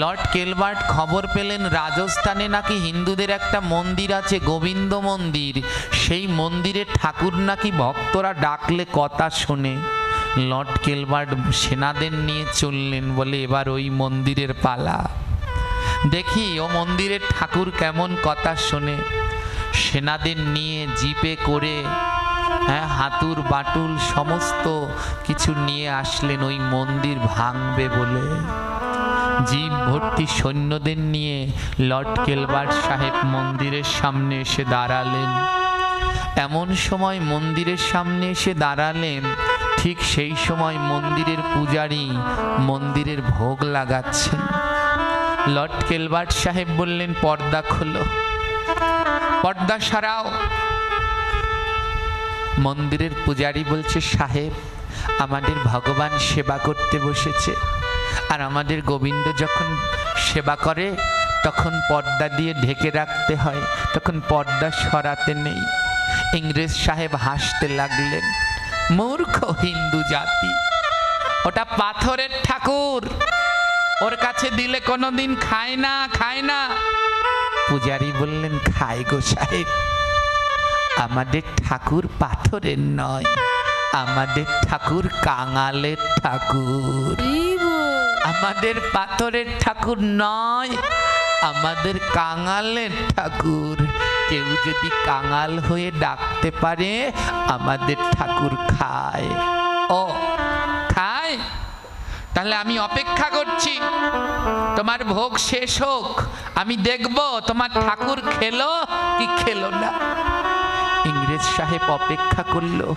লর্ড কেলভার্ট খবর পেলেন রাজস্থানে নাকি হিন্দুদের একটা মন্দির আছে, গোবিন্দ মন্দির। সেই মন্দিরের ঠাকুর নাকি ভক্তরা ডাকলে কথা শোনে। লর্ড কেলভার্ট সেনাদের নিয়ে চললেন, বলে এবার ওই মন্দিরের পালা, দেখি ও মন্দিরের ঠাকুর কেমন কথা শোনে। সেনাদের নিয়ে জিপে করে হাতুর বাটুল সমস্ত কিছু নিয়ে আসলেন ওই মন্দির ভাঙবে বলে। জিপ ভর্তি সৈন্যদের নিয়ে লর্ড কেলভার্ট সাহেব মন্দিরের সামনে এসে দাঁড়ালেন। এমন সময় মন্দিরের সামনে এসে দাঁড়ালেন, ঠিক সেই সময় মন্দিরের পূজারী মন্দিরের ভোগ লাগাচ্ছেন। লর্ড কেলভার্ট সাহেব বললেন, পর্দা খোলো, পর্দা সরাও। মন্দিরের পূজারী বলছে, সাহেব আমাদের ভগবান সেবা করতে বসেছে, আর আমাদের গোবিন্দ যখন সেবা করে তখন পর্দা দিয়ে ঢেকে রাখতে হয়, তখন পর্দা সরাতে নেই। ইংরেজ সাহেব হাসতে লাগলেন, মূর্খ হিন্দু জাতি, ওটা পাথরের ঠাকুর, ওর কাছে দিলে কোনোদিন খায় না, খায় না। পূজারী বললেন, খায় গো সাহেব, আমাদের ঠাকুর পাথরের নয়, আমাদের ঠাকুর কাঙালের ঠাকুর। আমাদের পাথরের ঠাকুর নয়, আমাদের কাঙালের ঠাকুর। কেউ যদি কাঙাল হয়ে ডাকতে পারে আমাদের ঠাকুর খায়। ও খায়? তাহলে আমি অপেক্ষা করছি তোমার ভোগ শেষ হোক, আমি দেখব তোমার ঠাকুর খেলো কি খেলো না। ইংরেজ সাহেব অপেক্ষা করলো,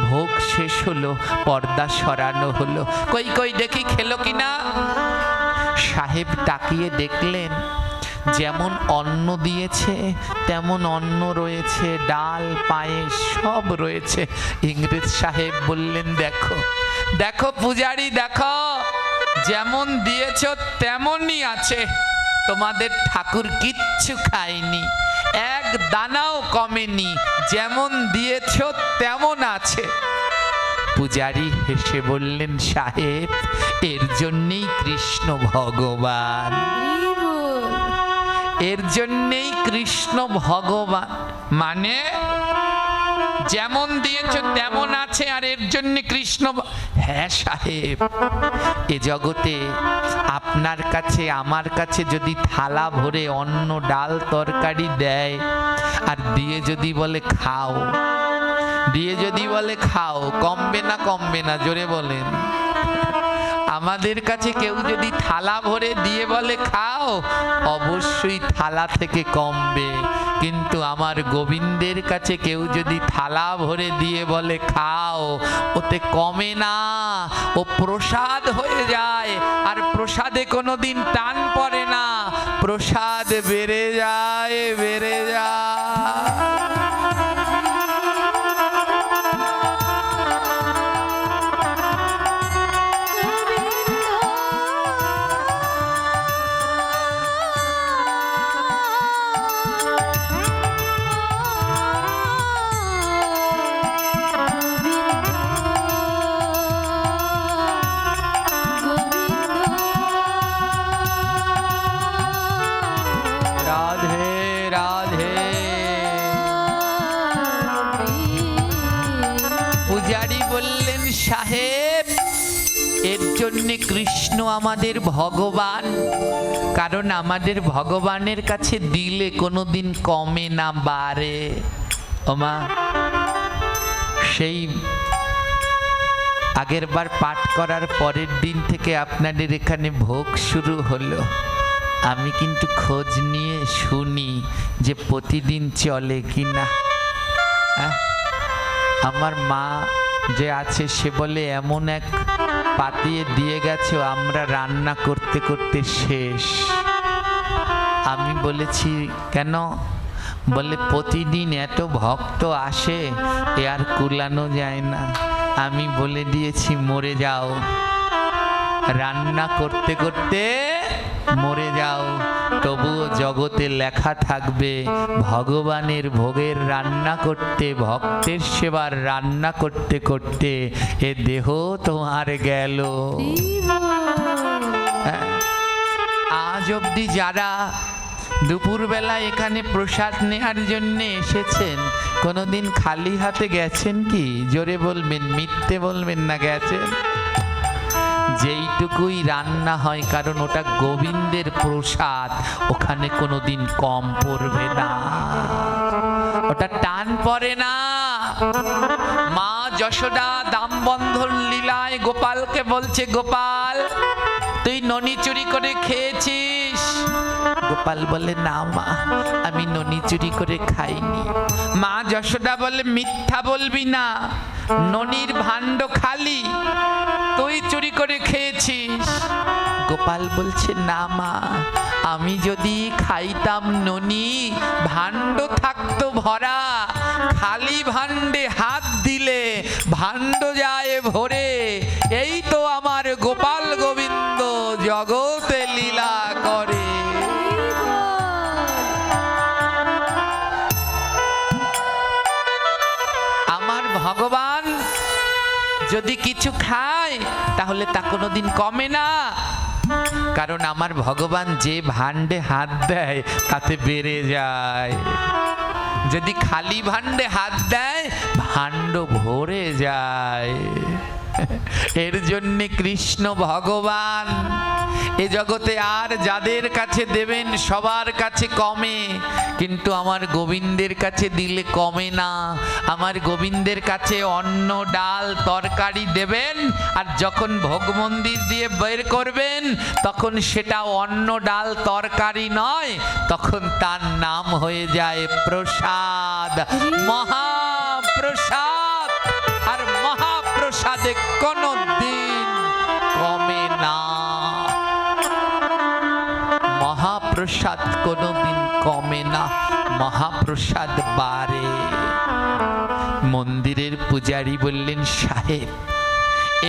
ভোগ শেষ হলো, পর্দা সরানো হলো। কই কই দেখি খেলো কিনা। সাহেব তাকিয়ে দেখলেন যেমন অন্ন দিয়েছে তেমন অন্ন রয়েছে, ডাল পায়েস সব রয়েছে। ইংরেজ সাহেব বললেন, দেখো দেখো পূজারী, দেখো যেমন দিয়েছ তেমনই আছে, তোমাদের ঠাকুর কিচ্ছু খায়নি, এক দানাও কমেনি, যেমন দিয়েছ তেমন আছে। পূজারী হেসে বললেন, সাহেব এর জন্যেই কৃষ্ণ ভগবান, এর জন্যেই কৃষ্ণ ভগবান। মানে যেমন দিয়েছ তেমন আছে আর এর জন্য কৃষ্ণ। হ্যাঁ সাহেব, এ জগতে আপনার কাছে আমার কাছে যদি থালা ভরে অন্ন ডাল তরকারি দেয় আর দিয়ে যদি বলে খাও, দিয়ে যদি বলে খাও, কমবে না কমবে না? জোরে বলেন। আমাদের কাছে কেউ যদি থালা ভরে দিয়ে বলে খাও, অবশ্যই থালা থেকে কমবে। কিন্তু আমার গোবিন্দের কাছে কেউ যদি থালা ভরে দিয়ে বলে খাও, ওতে কমে না, ও প্রসাদ হয়ে যায়। আর প্রসাদে কোনোদিন টান পড়ে না, প্রসাদ বেড়ে যায়, বেড়ে যায়। সাহেব এর জন্যে কৃষ্ণ আমাদের ভগবান, কারণ আমাদের ভগবানের কাছে দিলে কোনোদিন কমে না, বাড়ে। ওমা, সেই আগের বার পাঠ করার পরের দিন থেকে আপনাদের এখানে ভোগ শুরু হলো। আমি কিন্তু খোঁজ নিয়ে শুনি যে প্রতিদিন চলে কিনা। আমার মা যে আছে সে বলে এমন এক পাতিয়ে দিয়ে গেছো আমরা রান্না করতে করতে শেষ। আমি বলেছি কেন? বলে প্রতিদিন এত ভক্ত আসে এ আর কুলানো যায় না। আমি বলে দিয়েছি মরে যাও, রান্না করতে করতে মরে যাও, তবুও জগতে লেখা থাকবে ভগবানের ভোগের রান্না করতে, ভক্তের সেবার রান্না করতে করতে এ দেহ তোমার গেল। আজ অবধি যারা দুপুরবেলা এখানে প্রসাদ নেওয়ার জন্য এসেছেন কোনোদিন খালি হাতে গেছেন কি? জোরে বলবেন, মিথ্যে বলবেন না, গেছেন? যেইটুকুই রান্না হয়, কারণ ওটা গোবিন্দের প্রসাদ, ওখানে কোনোদিন কম পড়বে না, ওটা টান পড়ে না। মা যশোদা দামবন্ধন লীলায় গোপালকে বলছে, গোপাল তুই ননি চুরি করে খেয়েছিস? গোপাল বলে না মা, আমি ননি চুরি করে খাইনি। মা যশোদা বলে মিথ্যা বলবি না, ননির ভাণ্ড খালি, তুই চুরি করে খেয়েছিস। গোপাল বলছে না মা, আমি যদি খাইতাম ননি ভাণ্ড থাকতো ভরা, খালি ভাণ্ডে হাত দিলে ভাণ্ড যায় ভরে। এই তো আমার গোপাল গোবিন্দ জগতে লীলা করে। আমার ভগবান যদি কিছু খায় তাহলে তা কোনোদিন কমে না, কারণ আমার ভগবান যে ভাণ্ডে হাত দেয় তাতে বেড়ে যায়। যদি খালি ভাণ্ডে হাত দেয় ভাণ্ড ভরে যায়। এর জন্যে কৃষ্ণ ভগবান এ জগতে আর যাদের কাছে দেবেন সবার কাছে কমে, কিন্তু আমার গোবিন্দের কাছে দিলে কমে না। আমার গোবিন্দের কাছে অন্ন ডাল তরকারি দেবেন, আর যখন ভোগ মন্দির দিয়ে বের করবেন তখন সেটা অন্ন ডাল তরকারি নয়, তখন তার নাম হয়ে যায় প্রসাদ, মহাপ্রসাদ। আর মহাপ্রসাদে কোনো দিন কমে না, মহাপ্রসাদ কোনোদিন কমে না, মহাপ্রসাদ বাড়ে। মন্দিরের পূজারী বললেন, সাহেব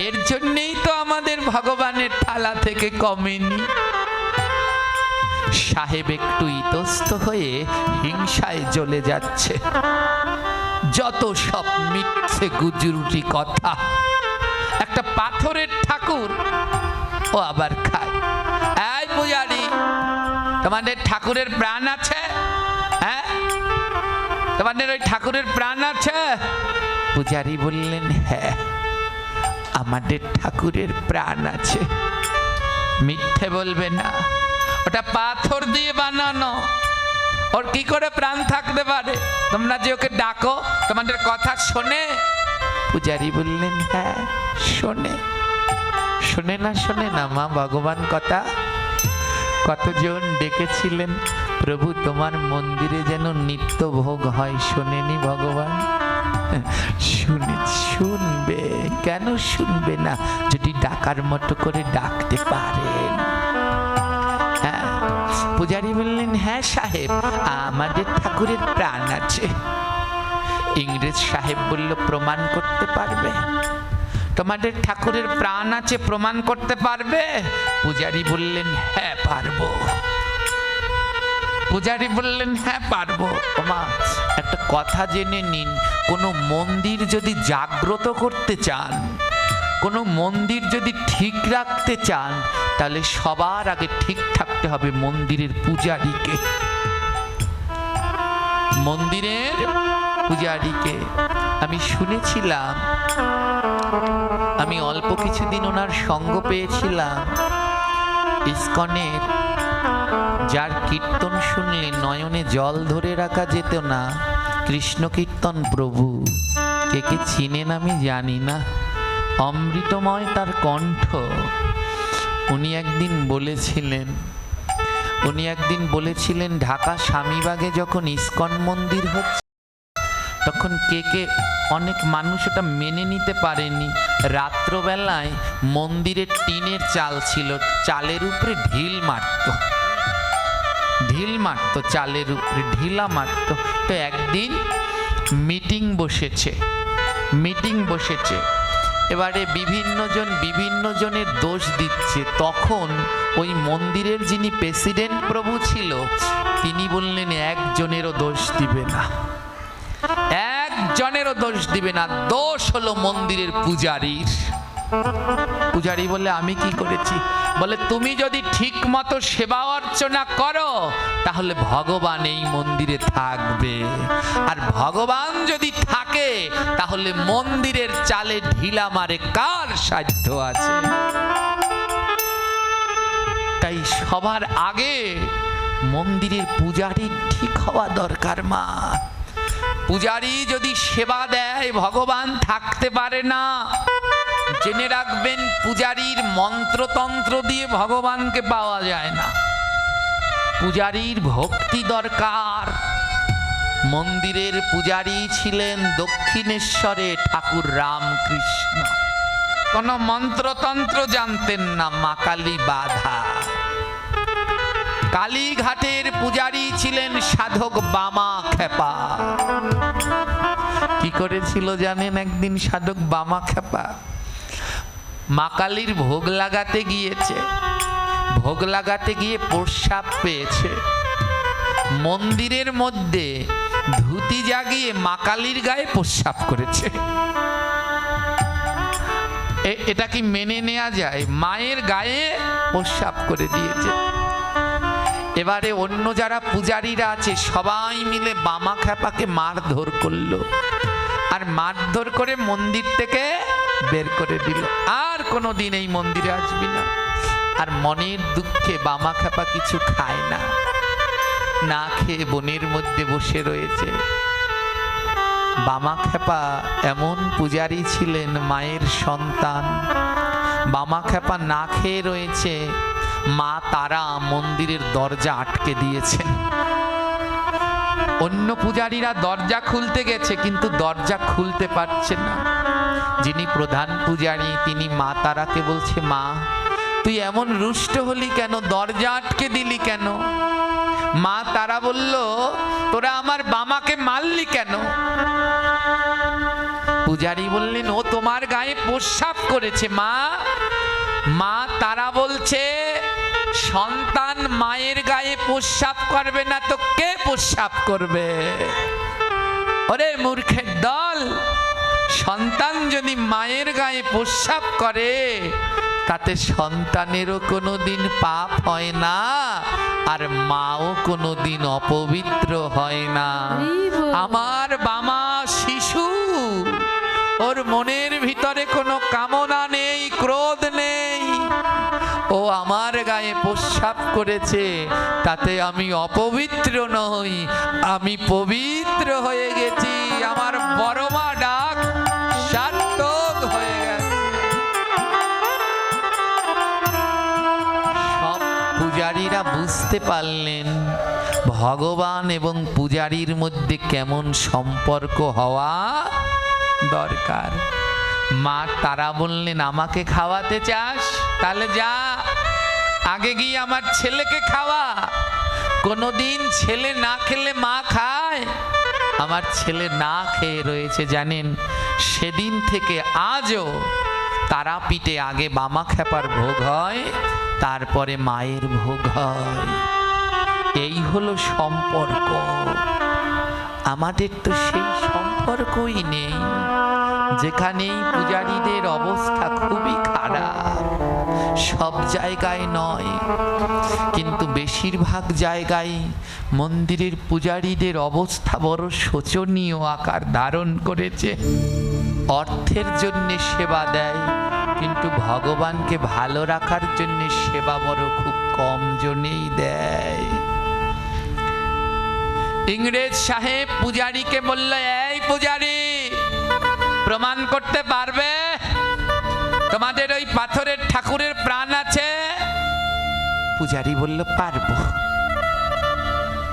এর জন্যেই তো আমাদের ভগবানের থালা থেকে কমেনি। সাহেব একটু ইতস্ত হয়ে হিংসায় জ্বলে যাচ্ছে। যত সব মিথ্যে গুজরুটি কথা। একটা পাথরের ঠাকুর ও আবার খায়। এই পূজারি, তোমাদের ঠাকুরের প্রাণ আছে? হ্যাঁ, তোমাদের ওই ঠাকুরের প্রাণ আছে? পূজারি বললেন, হ্যাঁ আমাদের ঠাকুরের প্রাণ আছে। মিথ্যে বলবে না, ওটা পাথর দিয়ে বানানো, ওর কি করে প্রাণ থাকতে পারে? তোমরা যে ওকে ডাকো তোমাদের কথা শোনে? পূজারি বললেন, হ্যাঁ শোনে। শোনে না? শোনে না মা ভগবান কথা। কতজন ডেকেছিলেন, প্রভু তোমার মন্দিরে যেন নিত্য ভোগ হয়, শোনেনি ভগবান? শুনবে, কেন শুনবে না? যদি ডাকার মতো করে ডাকতে পারেন। হ্যাঁ, পূজারি বললেন, হ্যাঁ সাহেব আমাদের ঠাকুরের প্রাণ আছে। ইংরেজ সাহেব বলল, প্রমাণ করতে পারবে? তোমাদের ঠাকুরের প্রাণ আছে, প্রমাণ করতে পারবে? পূজারি বললেন, হ্যাঁ পারবো। পূজারি বললেন, হ্যাঁ পারবো। ওমা একটা কথা জেনে নিন, কোনো মন্দির যদি জাগ্রত করতে চান, কোনো মন্দির যদি ঠিক রাখতে চান, তাহলে সবার আগে ঠিক থাকতে হবে মন্দিরের পূজারীকে, মন্দিরের পূজারীকে। আমি শুনেছিলাম, আমি অল্প কিছুদিন ওনার সঙ্গ পেয়েছিলাম ইস্কনের, যার কীর্তন শুনলে নয়নে জল ধরে রাখা যেত না, কৃষ্ণ কীর্তন প্রভু। কে কে চিনেন আমি জানি না, অমৃতময় তার কণ্ঠ। উনি একদিন বলেছিলেন ঢাকা স্বামীবাগে যখন ইস্কন মন্দির হচ্ছে, তখন কে অনেক মানুষ এটা মেনে নিতে পারেনি। রাত্রবেলায় মন্দিরের টিনের চাল ছিল, চালের উপরে ঢিল মারতো, চালের উপরে ঢিলা মারতো। তো একদিন মিটিং বসেছে, এবারে বিভিন্ন জনের দোষ দিচ্ছে। তখন ওই মন্দিরের যিনি প্রেসিডেন্ট প্রভু ছিল, তিনি বললেন একজনেরও দোষ দিবে না, দোষ হলো মন্দিরের পূজারীর। পূজারী বলে আমি কি করেছি? বলে তুমি যদি ঠিক মতো সেবা অর্চনা করো তাহলে ভগবান এই মন্দিরে থাকবে, আর ভগবান যদি থাকে তাহলে মন্দিরের চালে ঢিলা মারে কার সাধ্য আছে? তাই সবার আগে মন্দিরের পূজারী ঠিক হওয়া দরকার মা। পূজারী যদি সেবা দেয় ভগবান থাকতে পারে না। জেনে রাখবেন, পূজারীর মন্ত্রতন্ত্র দিয়ে ভগবানকে পাওয়া যায় না, পূজারীর ভক্তি দরকার। মন্দিরের পূজারী ছিলেন দক্ষিণেশ্বরে ঠাকুর রামকৃষ্ণ। কোনো মন্ত্রতন্ত্র জানতেন না, মা কালী বাধা। কালীঘাটের পূজারী ছিলেন সাধক বামা খেপা। কি করেছিল জানেন? একদিন সাধক বামা খেপা মা কালীর ভোগ লাগাতে গিয়ে প্রস্রাব পেয়েছে। মন্দিরের মধ্যে ধুতি জাগিয়ে মা কালীর গায়ে প্রস্রাব করেছে। এটা কি মেনে নেওয়া যায়? মায়ের গায়ে প্রস্রাব করে দিয়েছে। এবারে অন্য যারা পূজারীরা আছে সবাই মিলে বামা খেপাকে মারধর করলো, আর মারধর করে মন্দির থেকে বের করে দিল। আর কোনোদিন এই মন্দিরে আসবি না। আর মনের দুঃখে বামা খেপা কিছু খায় না, না খেয়ে বনের মধ্যে বসে রয়েছে। বামা খেপা এমন পূজারী ছিলেন, মায়ের সন্তান। বামা খেপা না খেয়ে রয়েছে, মা তারা মন্দিরের দরজা আটকে দিয়েছেন। অন্য পূজারীরা দরজা খুলতে গেছে কিন্তু দরজা খুলতে পারছে না। যিনি প্রধান পূজারী তিনি মা তারাকে বলছে, মা তুই এমন রুষ্ট হলি কেন, দরজা আটকে দিলি কেন? মা তারা বলল, তোরা আমার বামাকে মারলি কেন? পূজারী বললেন, ও তোমার গায়ে প্রস্রাব করেছে মা। মা তারা বলছে, সন্তান মায়ের গায়ে প্রস্রাব করবে না তো কে প্রস্রাব করবে? ওরে মূর্খের দল, সন্তান যদি মায়ের গায়ে প্রস্রাব করে তাতে সন্তানেরও কোনোদিন পাপ হয় না, আর মাও কোনোদিন অপবিত্র হয় না। আমার বামা শিশু, ওর মনের ভিতরে কোনো কামনা নেই, ক্রোধ নেই। ও আমার গায়ে প্রস্রাব করেছে, তাতে আমি অপবিত্র নই, আমি পবিত্র হয়ে গেছি। আমার বড় মা ডাক সার্থক হয়ে গেছে। সব পূজারীরা বুঝতে পারলেন ভগবান এবং পূজারীর মধ্যে কেমন সম্পর্ক হওয়া দরকার। মা তারা বললেন, আমাকে খাওয়াতে চাস? তাহলে যা, আগে গিয়ে আমার ছেলেকে খাওয়া। কোনোদিন ছেলে না খেলে মা খায়? আমার ছেলে না খেয়ে রয়েছে জানেন। সেদিন থেকে আজও তারাপীঠে আগে বামা খেপার ভোগ হয়, তারপরে মায়ের ভোগ হয়। এই হলো সম্পর্ক। আমাদের তো সেই সম্পর্কই নেই। যেখানেই পূজারীদের অবস্থা খুবই খারাপ, সব জায়গায় নয় কিন্তু বেশিরভাগ জায়গায় মন্দিরের পূজারীদের অবস্থা বড় শোচনীয় আকার ধারণ করেছে। অর্থের জন্য সেবা দেয় কিন্তু ভগবানকে ভালো রাখার জন্য সেবা বড় খুব কম জনেই দেয়। ইংরেজ সাহেব পূজারীকে বলল, এই পূজারী, প্রমাণ করতে পারবে তোমাদের ওই পাথরের ঠাকুরের প্রাণ আছে? পূজারী বলল, পারবো।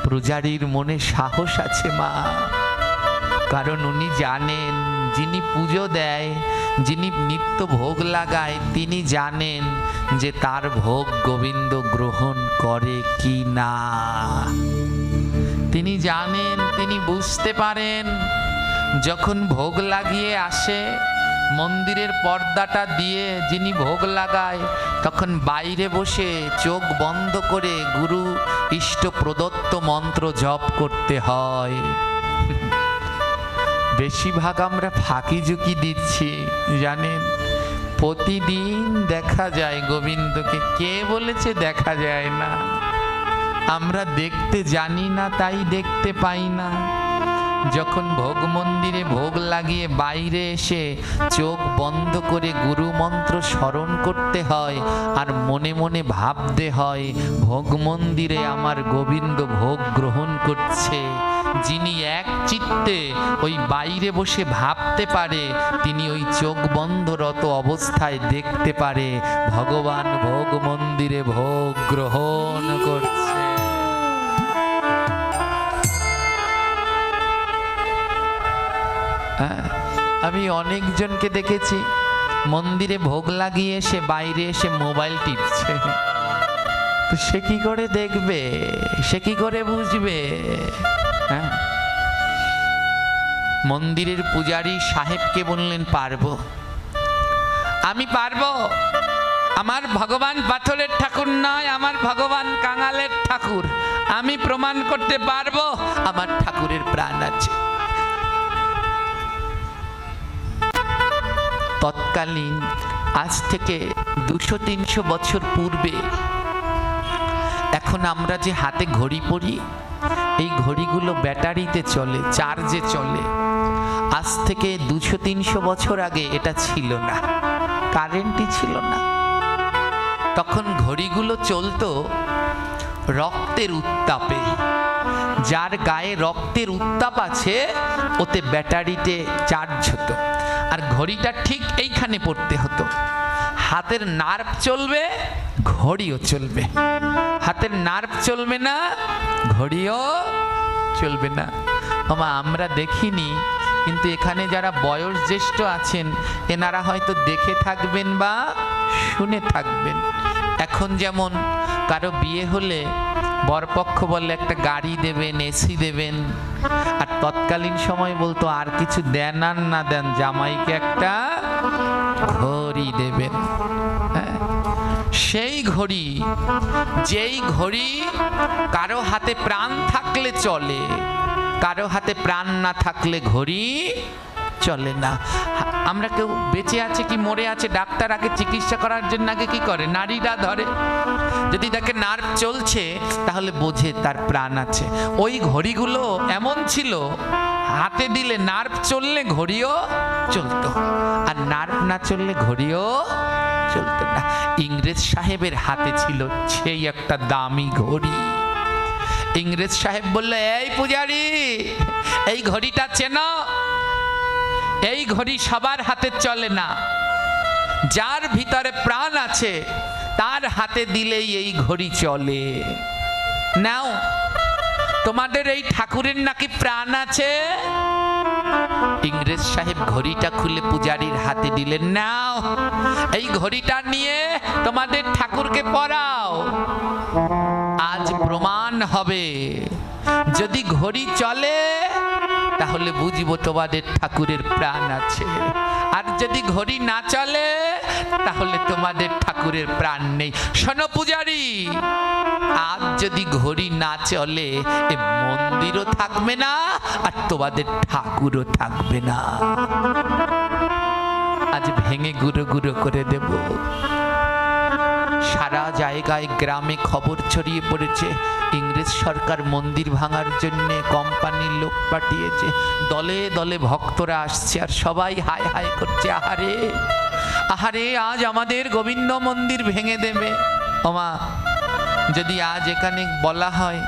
পূজারীর মনে সাহস আছে মা, কারণ উনি জানেন যিনি পুজো দেয়, যিনি নিত্য ভোগ লাগায়, তিনি জানেন যে তার ভোগ গোবিন্দ গ্রহণ করে কি না। তিনি জানেন, তিনি বুঝতে পারেন। যখন ভোগ লাগিয়ে আসে, মন্দিরের পর্দাটা দিয়ে যিনি ভোগ লাগায়, তখন বাইরে বসে চোখ বন্ধ করে গুরু ইষ্ট প্রদত্ত মন্ত্র জপ করতে হয়। বেশিরভাগ আমরা ফাঁকি ঝুঁকি দিচ্ছি জানেন। প্রতিদিন দেখা যায় গোবিন্দকে, কে বলেছে দেখা যায় না? আমরা দেখতে জানি না, তাই দেখতে পাই না। যখন ভোগ মন্দিরে ভোগ লাগিয়ে বাইরে এসে চোখ বন্ধ করে গুরু মন্ত্র স্মরণ করতে হয় আর মনে মনে ভাবতে হয় ভোগ মন্দিরে আমার গোবিন্দ ভোগ গ্রহণ করছে। যিনি এক চিত্তে ওই বাইরে বসে ভাবতে পারে, তিনি ওই চোখ বন্ধরত অবস্থায় দেখতে পারে ভগবান ভোগ মন্দিরে ভোগ গ্রহণ করছে। আমি অনেকজনকে দেখেছি মন্দিরে ভোগ লাগিয়ে এসে বাইরে এসে মোবাইল টিপছে। তো সে কি করে দেখবে, সে কি করে বুঝবে? হ্যাঁ, মন্দিরের পূজারী সাহেবকে বললেন, পারবো, আমি পারবো। আমার ভগবান পাথরের ঠাকুর নয়, আমার ভগবান কাঙালের ঠাকুর। আমি প্রমাণ করতে পারবো আমার ঠাকুরের প্রাণ আছে। তৎকালীন আজ থেকে 200-300 বছর পূর্বে, এখন আমরা যে হাতে ঘড়ি পরি, এই ঘড়িগুলো ব্যাটারিতে চলে, চার্জে চলে। আজ থেকে 200-300 বছর আগে এটা ছিল না, কারেন্টই ছিল না। তখন ঘড়িগুলো চলতো রক্তের উত্তাপে। যার গায়ে রক্তের উত্তাপ আছে ওতে ব্যাটারিতে চার্জ হতো, আর ঘড়িটা ঠিক এইখানে পড়তে হতো। হাতের নার্ভ চলবে, ঘড়িও চলবে। হাতের নার্ভ চলবে না, ঘড়িও চলবে না। আমরা দেখিনি, কিন্তু এখানে যারা বয়স জ্যেষ্ঠ আছেন এনারা হয়তো দেখে থাকবেন বা শুনে থাকবেন। এখন যেমন কারো বিয়ে হলে বরপক্ষ বললে একটা গাড়ি দেবেন, এসি দেবেন, আর তৎকালীন সময় বলতো আর কিছু দেন আর না দেন, জামাইকে একটা ঘড়ি দেবেন। সেই ঘড়ি, যেই ঘড়ি কারো হাতে প্রাণ থাকলে চলে, কারো হাতে প্রাণ না থাকলে ঘড়ি চলে না। আমরা কেউ বেঁচে আছে কি মরে আছে, ডাক্তার আগে চিকিৎসা করার জন্য আগে কি করে, নাড়িটা ধরে। যদি তাকে নার্ভ চলছে তাহলে বোঝে তার প্রাণ আছে। ওই ঘড়িগুলো এমন ছিল, হাতে দিলে নার্ভ চললে ঘড়িও চলতো, আর নার্ভ না চললে ঘড়িও চলতো না। ইংরেজ সাহেবের হাতে ছিল সেই একটা দামি ঘড়ি। ইংরেজ সাহেব বললো, এই পূজারি, এই ঘড়িটা চেনো? এই ঘড়ি সবার হাতে চলে না, যার ভিতরে প্রাণ আছে তার হাতে দিলেই এই ঘড়ি চলে। নাও, তোমাদের এই ঠাকুরের নাকি প্রাণ আছে? ইংরেজ সাহেব ঘড়িটা খুলে পূজারীর হাতে দিলেন, নাও এই ঘড়িটা নিয়ে তোমাদের ঠাকুরকে পরাও। আজ প্রমাণ হবে, যদি ঘড়ি চলে তাহলে বুঝবো তোমাদের ঠাকুরের প্রাণ আছে, আর যদি ঘড়ি না চলে তাহলে তোমাদের ঠাকুরের প্রাণ নেই। শোনো পূজারী, আজ যদি ঘড়ি না চলে এ মন্দিরও থাকবে না আর তোমাদের ঠাকুরও থাকবে না। আজ ভেঙে গুঁড়ো গুঁড়ো করে দেব। সারা জায়গায় গ্রামে খবর ছড়িয়ে পড়েছে, ইংরেজ সরকার মন্দির ভাঙার জন্য কোম্পানির লোক পাঠিয়েছে। দলে দলে ভক্তরা আসছে আর সবাই হায় হায় করছে, আহারে আহারে, আজ আমাদের গোবিন্দ মন্দির ভেঙে দেবে। ওমা, যদি আজ এখানে বলা হয়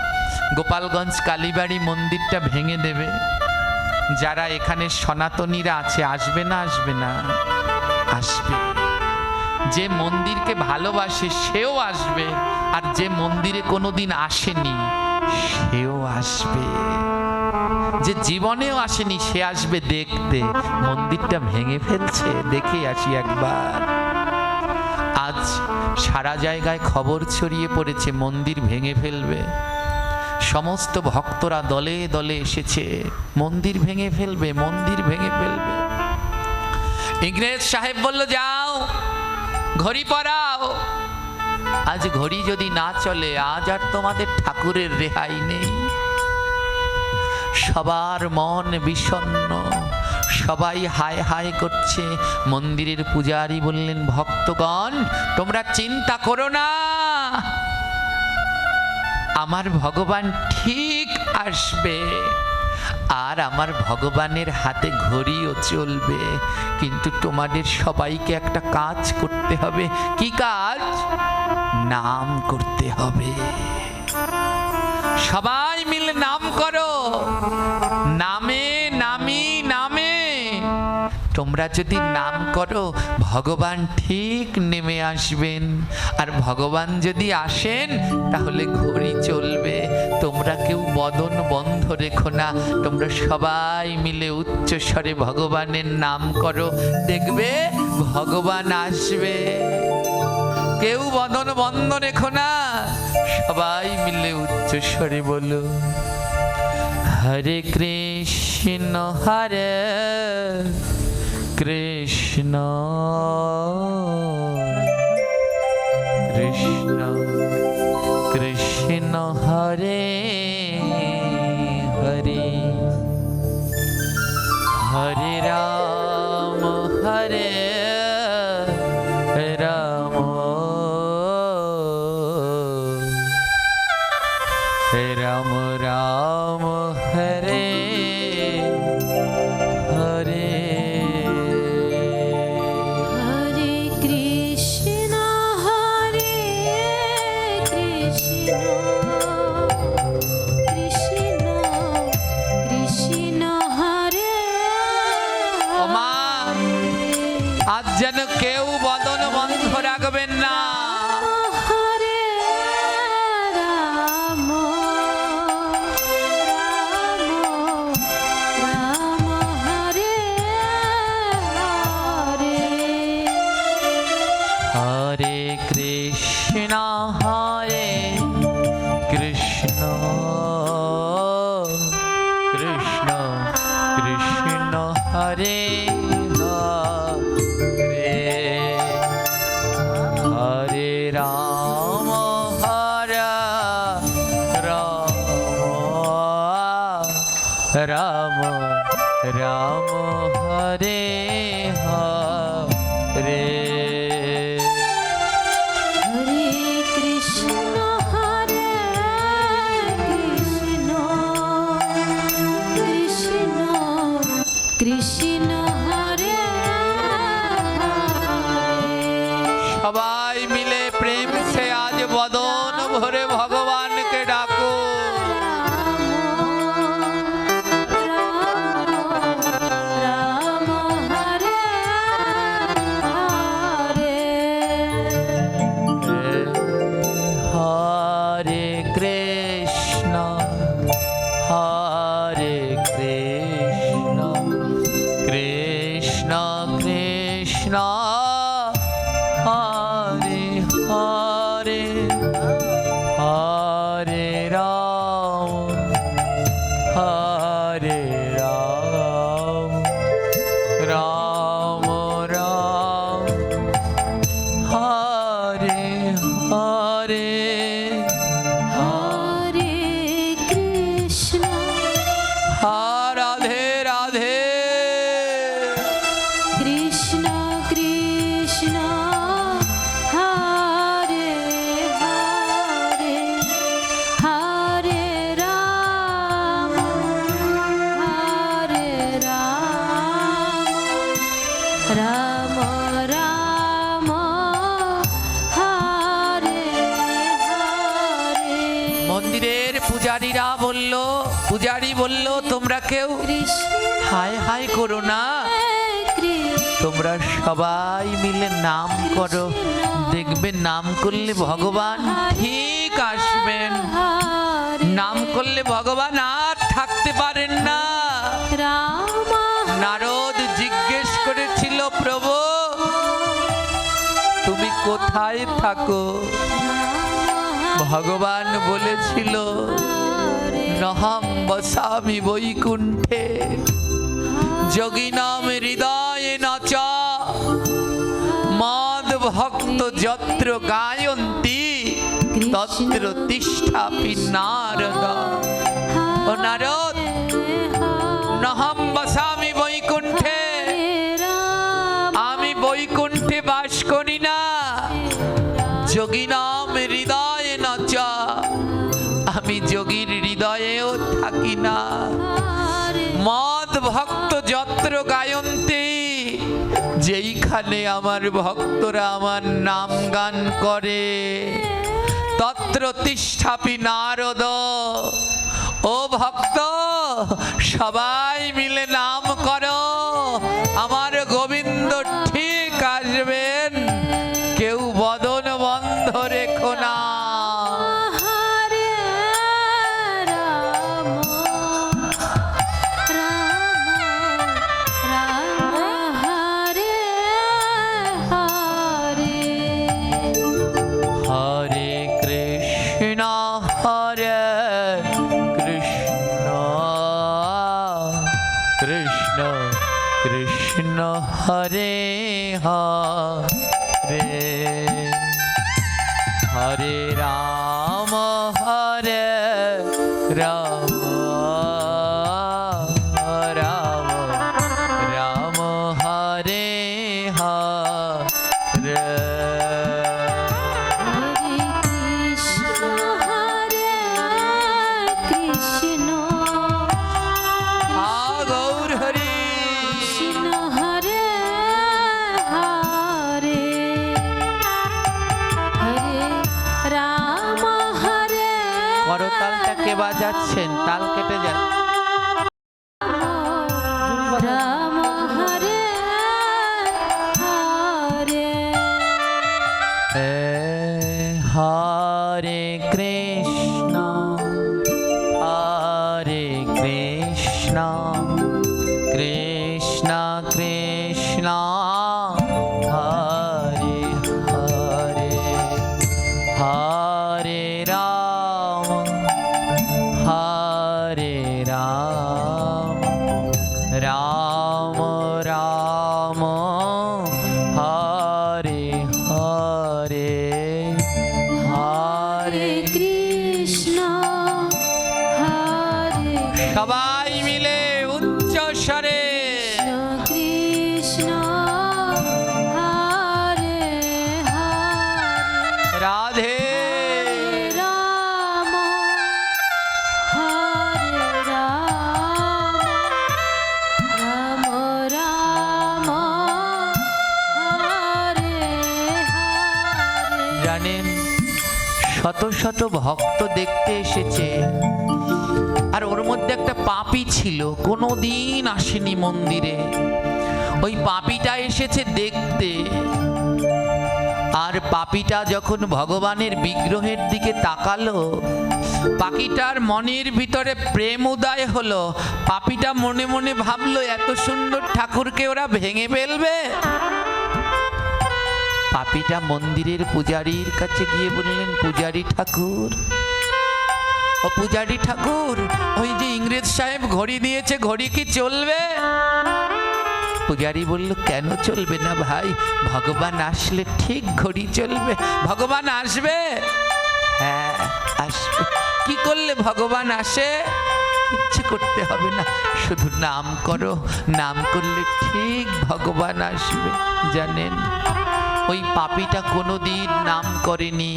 গোপালগঞ্জ কালীবাড়ি মন্দিরটা ভেঙে দেবে, যারা এখানে সনাতনীরা আছে আসবে না? আসবে না? আসবে। যে মন্দিরকে ভালোবাসে সেও আসবে, আর যে মন্দিরে কোনোদিন আসেনি সেও আসবে। যে জীবনেও আসেনি সে আসবে দেখতে, মন্দিরটা ভেঙে ফেলছে, দেখে আসি একবার। আজ সারা জায়গায় খবর ছড়িয়ে পড়েছে মন্দির ভেঙে ফেলবে। সমস্ত ভক্তরা দলে দলে এসেছে, মন্দির ভেঙে ফেলবে, মন্দির ভেঙে ফেলবে। ইংরেজ সাহেব বলল, যাও ঘড়ি পরাও। আজ ঘড়ি যদি না চলে, আজ আর তোমাদের ঠাকুরের রেহাই নেই। সবার মন বিষণ্ণ, সবাই হায় হায় করছে। মন্দিরের পূজারী বললেন, ভক্তগণ তোমরা চিন্তা করো না, আমার ভগবান ঠিক আসবে, আর আমার ভগবানের হাতে ঘড়িও চলবে। কিন্তু তোমাদের সবাইকে একটা কাজ করতে হবে। কি কাজ? নাম করতে হবে। সবাই মিলে নাম করো, নামে নামি নামে। তোমরা যদি নাম করো, ভগবান ঠিক নেমে আসবেন, আর ভগবান যদি আসেন তাহলে ঘড়ি চলবে। তোমরা কেউ বদন বন্ধ রেখো না, তোমরা সবাই মিলে উচ্চ স্বরে ভগবানের নাম করো, দেখবে ভগবান আসবে। কেউ বদন বন্ধ রেখো না, সবাই মিলে উচ্চ স্বরে বলো, হরে কৃষ্ণ হরে কৃষ্ণ কৃষ্ণ কৃষ্ণ হরে হরে, হরে রাম হরে রাম, রাম রাম হরে হরে। হরে কৃষ্ণ কৃষ্ণ কৃষ্ণ হরে ও মা, আজ যেন কেউ বদন বন্ধ রাখবেন না। হরে রাম রাম রাম হরে হরে, হরে কৃষ্ণ কৃষ্ণ কৃষ্ণ কৃষ্ণ হরে হরে, হরে রাম হরে রাম, রাম রাম হরে হরে। হরে কৃষ্ণ কৃষ্ণ কৃষ্ণ কৃষ্ণ হরে হরে। সবাই মিলে প্রেম সে আজ বদন ভরে ভগবানকে ডাকো। রাম হরে হরে, হরে কৃষ্ণ কৃষ্ণ কৃষ্ণ কৃষ্ণ হরে হরে, হরে রাম রাম রাম হরে হরে। হরে কৃষ্ণ রাধে রাধে। কৃষ্ণ কৃষ্ণ হরে হরে, হরে রাম রাম রাম হরে হরে। মন্দিরের পূজারী বলল তোমরা কেউ কৃষ্ণ হায় হায় করো না, তোমরা সবাই মিলে নাম করো, দেখবে নাম করলে ভগবান ঠিক আসবেন। নাম করলে ভগবান আর থাকতে পারে কোথায় থাকো? ভগবান বলেছিল নহম বসামি বৈকুণ্ঠে যোগিনাম হৃদয়ে নচ মদ ভক্ত যত্র গায়ন্তি তত্র তিষ্ঠাপি নারদ। ও নারদ, নহম বসামি বৈকুণ্ঠে, আমি বৈকুণ্ঠে বাস করি না। যোগিনাম হৃদয়ে নচ, আমি যোগীর হৃদয়েও থাকি না। মদ ভক্ত যত্র গায়ন্তি, যেইখানে আমার ভক্তরা আমার নাম গান করে, তত্র তিষ্ঠাপি নারদ। ও ভক্ত, সবাই মিলে নাম করো, আমার গোবিন্দ ঠিক আসবেন, কেউ বদন বন্ধ রেখো না। কৃষ্ণ কৃষ্ণ হরে হরে, হরে রাম হরে রাম, রাম রাম হরে হরে। করতালটা কে বাজাচ্ছেন? তাল কেটে যায়। রাম হরে হরে, হরে কৃষ্ণ হরে কৃষ্ণ, কৃষ্ণ কৃষ্ণ হরে হরে, হরে রাম হরে রাম, রাম রাম হরে হরে, হরে কৃষ্ণ হরে। সবাই মিলে উচ্চ স্বরে কৃষ্ণ হরে হরে, রাধে রাম হরে রাম, রাম রাম হরে হরে। জানেন, শত শত ভক্ত দেখতে এসেছে, আর ওর মধ্যে একটা পাপী ছিল, কোনোদিন আসেনি মন্দিরে। ওই পাপীটা এসেছে দেখতে, আর পাপীটা যখন ভগবানের বিগ্রহের দিকে তাকালো, পাখিটার মনের ভিতরে প্রেম উদয় হলো। পাপীটা মনে মনে ভাবলো, এত সুন্দর ঠাকুরকে ওরা ভেঙে ফেলবে। পাপীটা মন্দিরের পূজারীর কাছে গিয়ে বললেন, পূজারী ঠাকুর, ও পূজারী ঠাকুর, ওই যে ইংরেজ সাহেব ঘড়ি দিয়েছে, ঘড়ি কি চলবে? পূজারী বলল, কেন চলবে না ভাই, ভগবান আসলে ঠিক ঘড়ি চলবে। ভগবান আসবে? হ্যাঁ আসবে। কি করলে ভগবান আসে? কিচ্ছু করতে হবে না, শুধু নাম করো, নাম করলে ঠিক ভগবান আসবে। জানেন, ওই পাপীটা কোনোদিন নাম করেনি,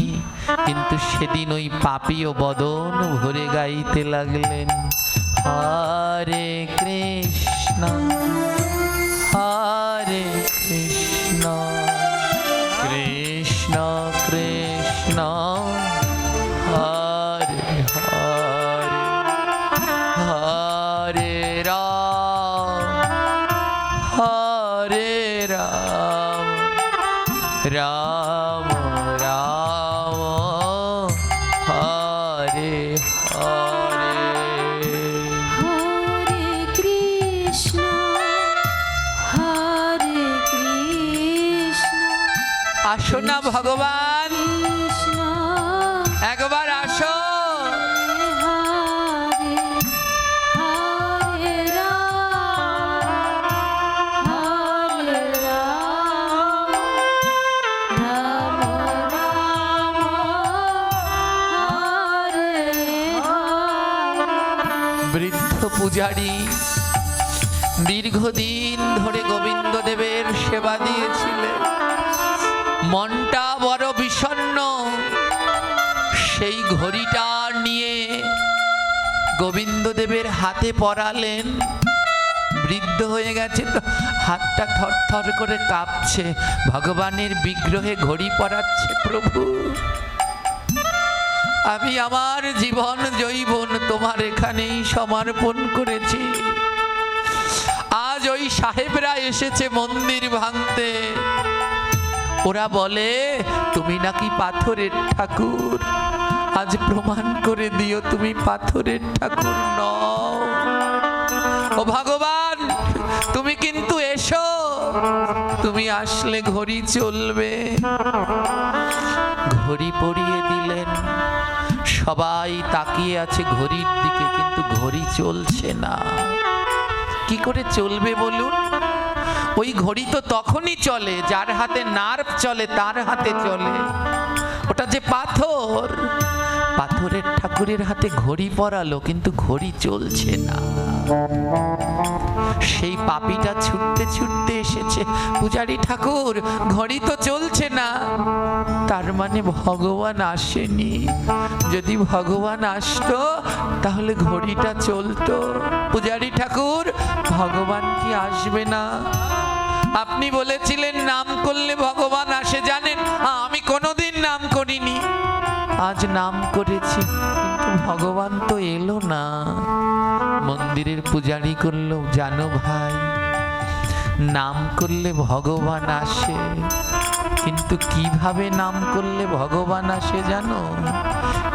কিন্তু সেদিন ওই পাপীও বদন ভরে গাইতে লাগলেন, হরে কৃষ্ণ হরে কৃষ্ণ, কৃষ্ণ কৃষ্ণ হরে হরে, হরে রাম হরে রাম, রাম রাম হরে হরে। হরে কৃষ্ণ হরে কৃষ্ণ। আসুন আসো না ভগবান, কৃষ্ণ একবার আসো। হরে হরে রাম হরে রাম রাম রাম হরে হরে। বৃদ্ধ পূজারী দীর্ঘদিন ধরে গোবিন্দ দেবের সেবা দিয়েছিলেন, মনটা বড় বিষণ্ণ। সেই ঘড়িটা নিয়ে গোবিন্দ দেবের হাতে পরালেন। বৃদ্ধ হয়ে গেছে তো হাতটা থরথর করে কাঁপছে, ভগবানের বিগ্রহে ঘড়ি পরাচ্ছে। প্রভু, আমি আমার জীবন যৌবন তোমার এখানেই সমর্পণ করেছি। আজ ওই সাহেবরা এসেছে মন্দির ভাঙতে, ওরা বলে তুমি নাকি পাথরের ঠাকুর। আজ প্রমাণ করে দিও তুমি পাথরের ঠাকুর নও। ও ভগবান, তুমি কিন্তু এসো, তুমি আসলে ঘড়ি চলবে। ঘড়ি পরিয়ে দিলেন, সবাই তাকিয়ে আছে ঘড়ির দিকে, কিন্তু ঘড়ি চলছে না। কি করে চলবে বলুন? ওই ঘড়ি তো তখনই চলে যার হাতে নার্ভ চলে, তার হাতে চলে। ওটা যে পাথর, পাথরের ঠাকুরের হাতে ঘড়ি পরালো কিন্তু ঘড়ি চলছে না। সেই পাপীটা ছুটতে ছুটতে এসেছে, পূজারী ঠাকুর ঘড়ি তো চলছে না। তার মানে ভগবান আসেনি। যদি ভগবান আসতো তাহলে ঘড়িটা চলতো। পূজারী ঠাকুর, ভগবান কি আসবে না? আপনি বলেছিলেন নাম করলে ভগবান আসে, জানেন আমি কোনোদিন নাম করিনি, আজ নাম করেছি কিন্তু ভগবান তো এলো না। মন্দিরের পূজারী করলো, জানো ভাই, নাম করলে ভগবান আসে, কিন্তু কিভাবে নাম করলে ভগবান আসে জানো?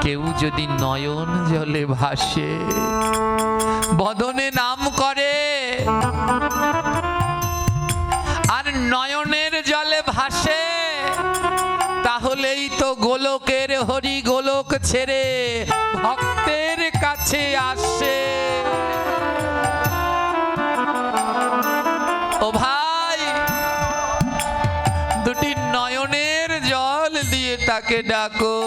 কেউ যদি নয়ন জলে ভাসে, বদনে নাম করে, আর নয়নের জলে ভাসে, তাহলেই তো গোলকের হরি গোলক ছেড়ে ভক্তের কাছে আসে। ও ভাই, দুটি নয়নের জল দিয়ে তাকে ডাকো।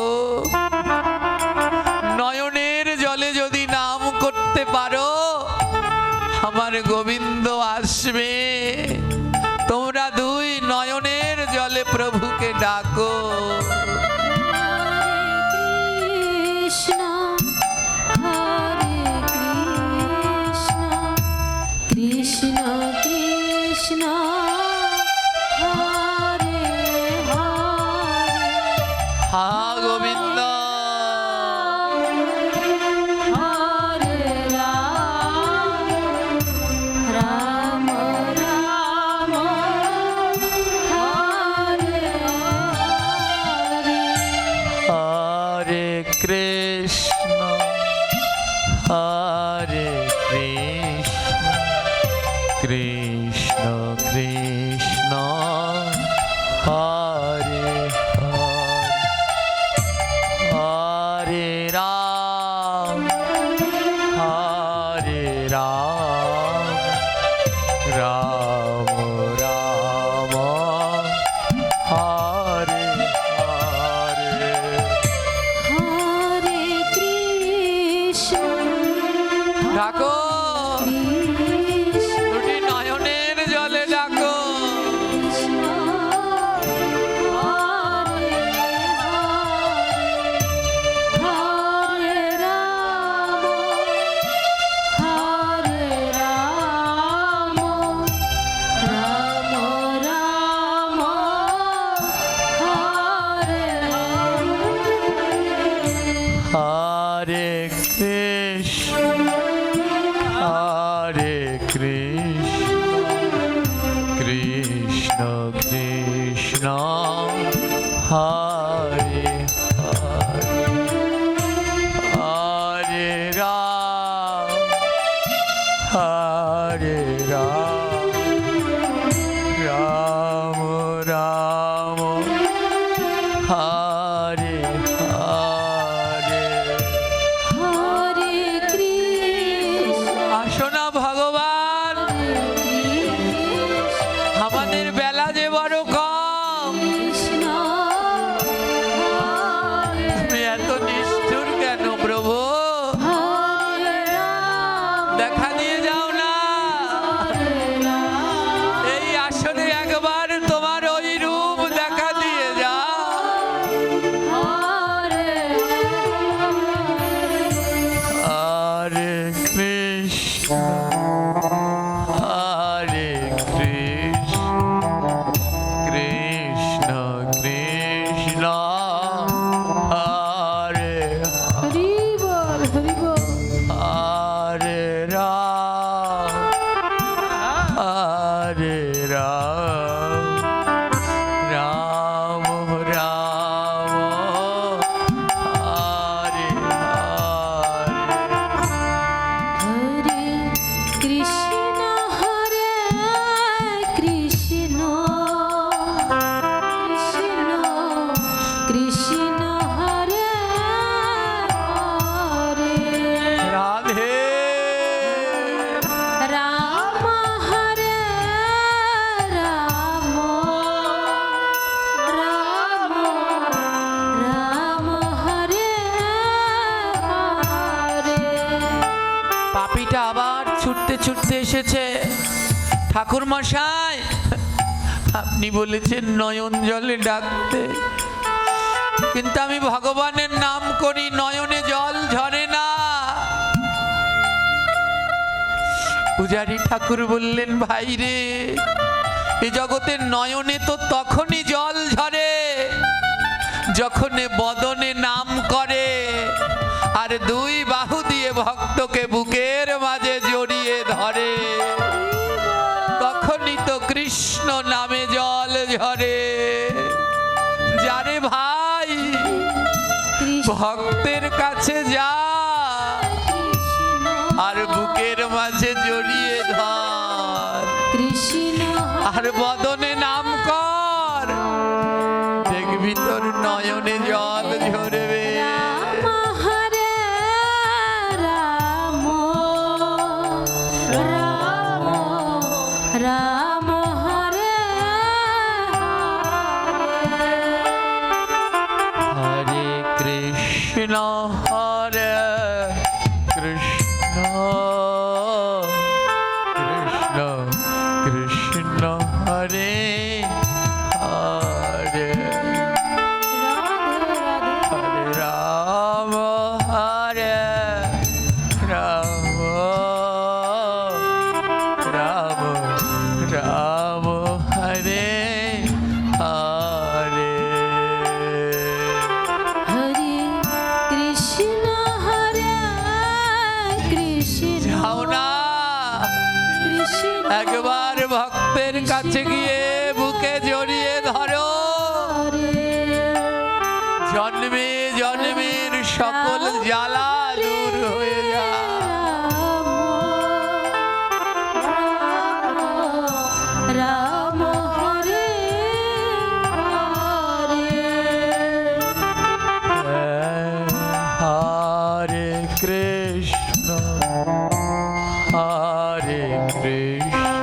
নয়নের জলে যদি নাম করতে পারো, আমার গোবিন্দ আসবে। তোমরা দুই নয়নের জলে প্রভুকে ডাকো। কৃষ্ণ হরে কৃষ্ণ কৃষ্ণ কৃষ্ণ হরে হরে হা গোবিন্দ, হরে রাম রাম রাম হরে হরে। হরে কৃষ্ণ হরে কৃষ্ণ কৃষ্ণ কৃষ্ণ হরে হরে, হরে রাম হরে রাম রাম রাম হরে হরে। হরে কৃষ্ণ ডাকো, কৃষ্ণ দুটি নয়নের জলে ডাকো। কৃষ্ণ হরে হরে হরে রাম হরে রাম রাম রাম হরে হরে। হরে কৃষ্ণ হরে কৃষ্ণ কৃষ্ণ কৃষ্ণ হরে হরে, হরে রাম হরে রাম রাম রাম হরে কৃষ্ণ কৃষ্ণ কৃষ্ণ হরে হরি বল হরি বল। হরে রাম হরে রাম রাম রাম হরে হরে হরে কৃষ্ণ হরে কৃষ্ণ কৃষ্ণ কৃষ্ণ হরে হরে রাধে রাম হরে রাম রাম রাম হরে হরে। পাপীটা আবার ছুটতে ছুটতে এসেছে। ঠাকুর মশাই, আপনি বলেছেন নয়ন জলে ডাকতে, কিন্তু আমি ভগবানের নাম করি, নয়নে জল ঝরে না। পূজারী ঠাকুর বললেন, ভাই রে, এ জগতের নয়নে তো তখনই জল ঝরে যখন বদনে নাম করে আর দুই বাহু দিয়ে ভক্তকে বুকের মাঝে জড়িয়ে ধরে, তখনই তো কৃষ্ণ নামে জল ঝরে। যারে ভাই ভক্তের কাছে যা আর বুকের মাঝে জড়িয়ে ধর কৃষ্ণ আর বদনে নাম কর, দেখবি তোর নয়নে জল ঝরবে। রাম হরে রাম রাম রাম হরে হরে কৃষ্ণ হরে কৃষ্ণ কৃষ্ণ কৃষ্ণ হরে হরে হরে রাম হরে রাম রাম রাম হরে হরে। হরে কৃষ্ণ হরে কৃষ্ণ যাও না, কৃষ্ণ একবার ভক্তের কাছে গিয়ে বুকে জড়িয়ে ধরো, হরে জন্মে জন্মের সকল জ্বালা দূর হয়ে যায়। রাম হরে হরে হরে কৃষ্ণ হরে কৃষ্ণ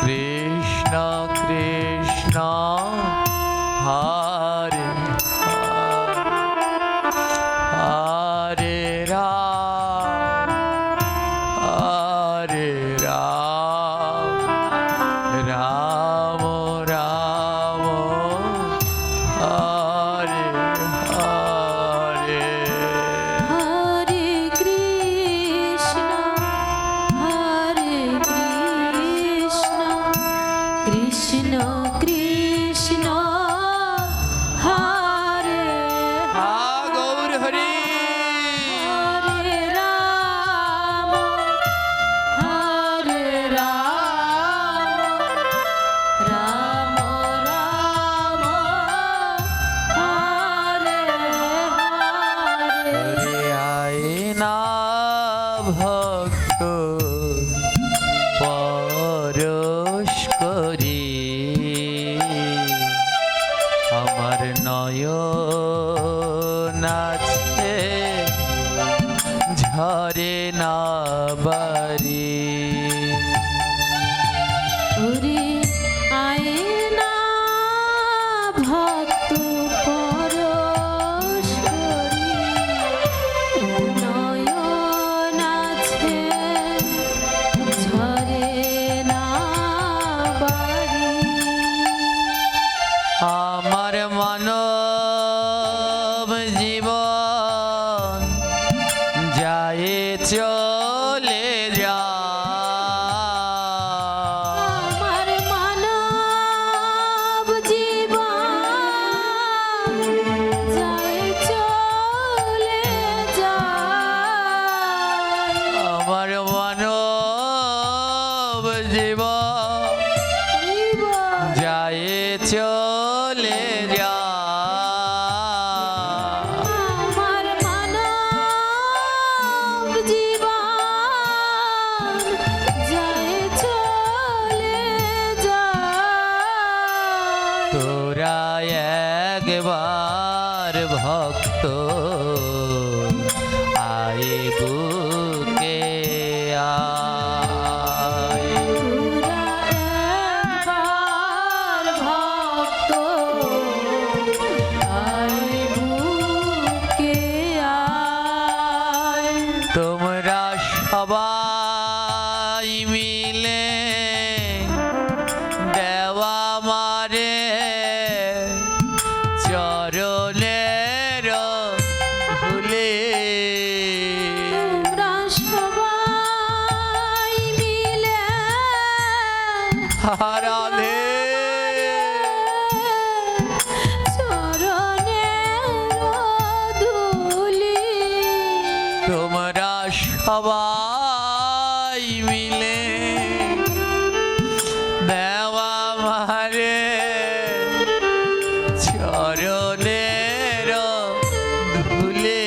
কৃষ্ণ কৃষ্ণ হরে হরে রাম হরে রাম রাম রাম হরে হরে। হরে কৃষ্ণ কৃষ্ণ কৃষ্ণ হরে হা গৌর হরি। হরে রাম হরে রাম রাম রাম হরে হরে। হরে আয় না ভক্ত পরশ করি, আমার নয়ন আছে ঝরে না বারি। ওরে আয়না ভক্ত পরশ করি, নয়ন আছে ঝরে না বারি। আমার মানব জীবন যায় চলে জীবন যায় চলে যা। আমার মানব জীবন যায় চলে যায়। তোরা একবার ভক্ত আয় বুকে আয়। তোরা একবার ভক্ত আয় বুকে আয়। তোমরা সবাই মিলে দেওয়া মারে চরণের ভুলে। তোমরা সবাই মিলে রাধে চরণের ধুলি। তোমরা সবাই মিলে দেওয়া মারে চরণের ধুলে।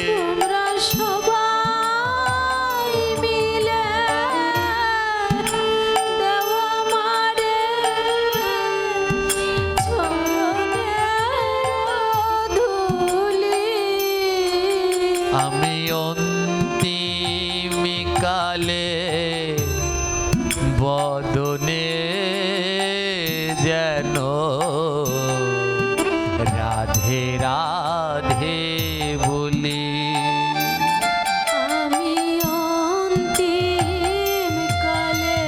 তোমরা সবাই মিলে দেওয়া মারে চরণের ধুলি। আমি অন্তিম কালে বদনে যেন রাধে রাধে বলি। আমি অন্তিম কালে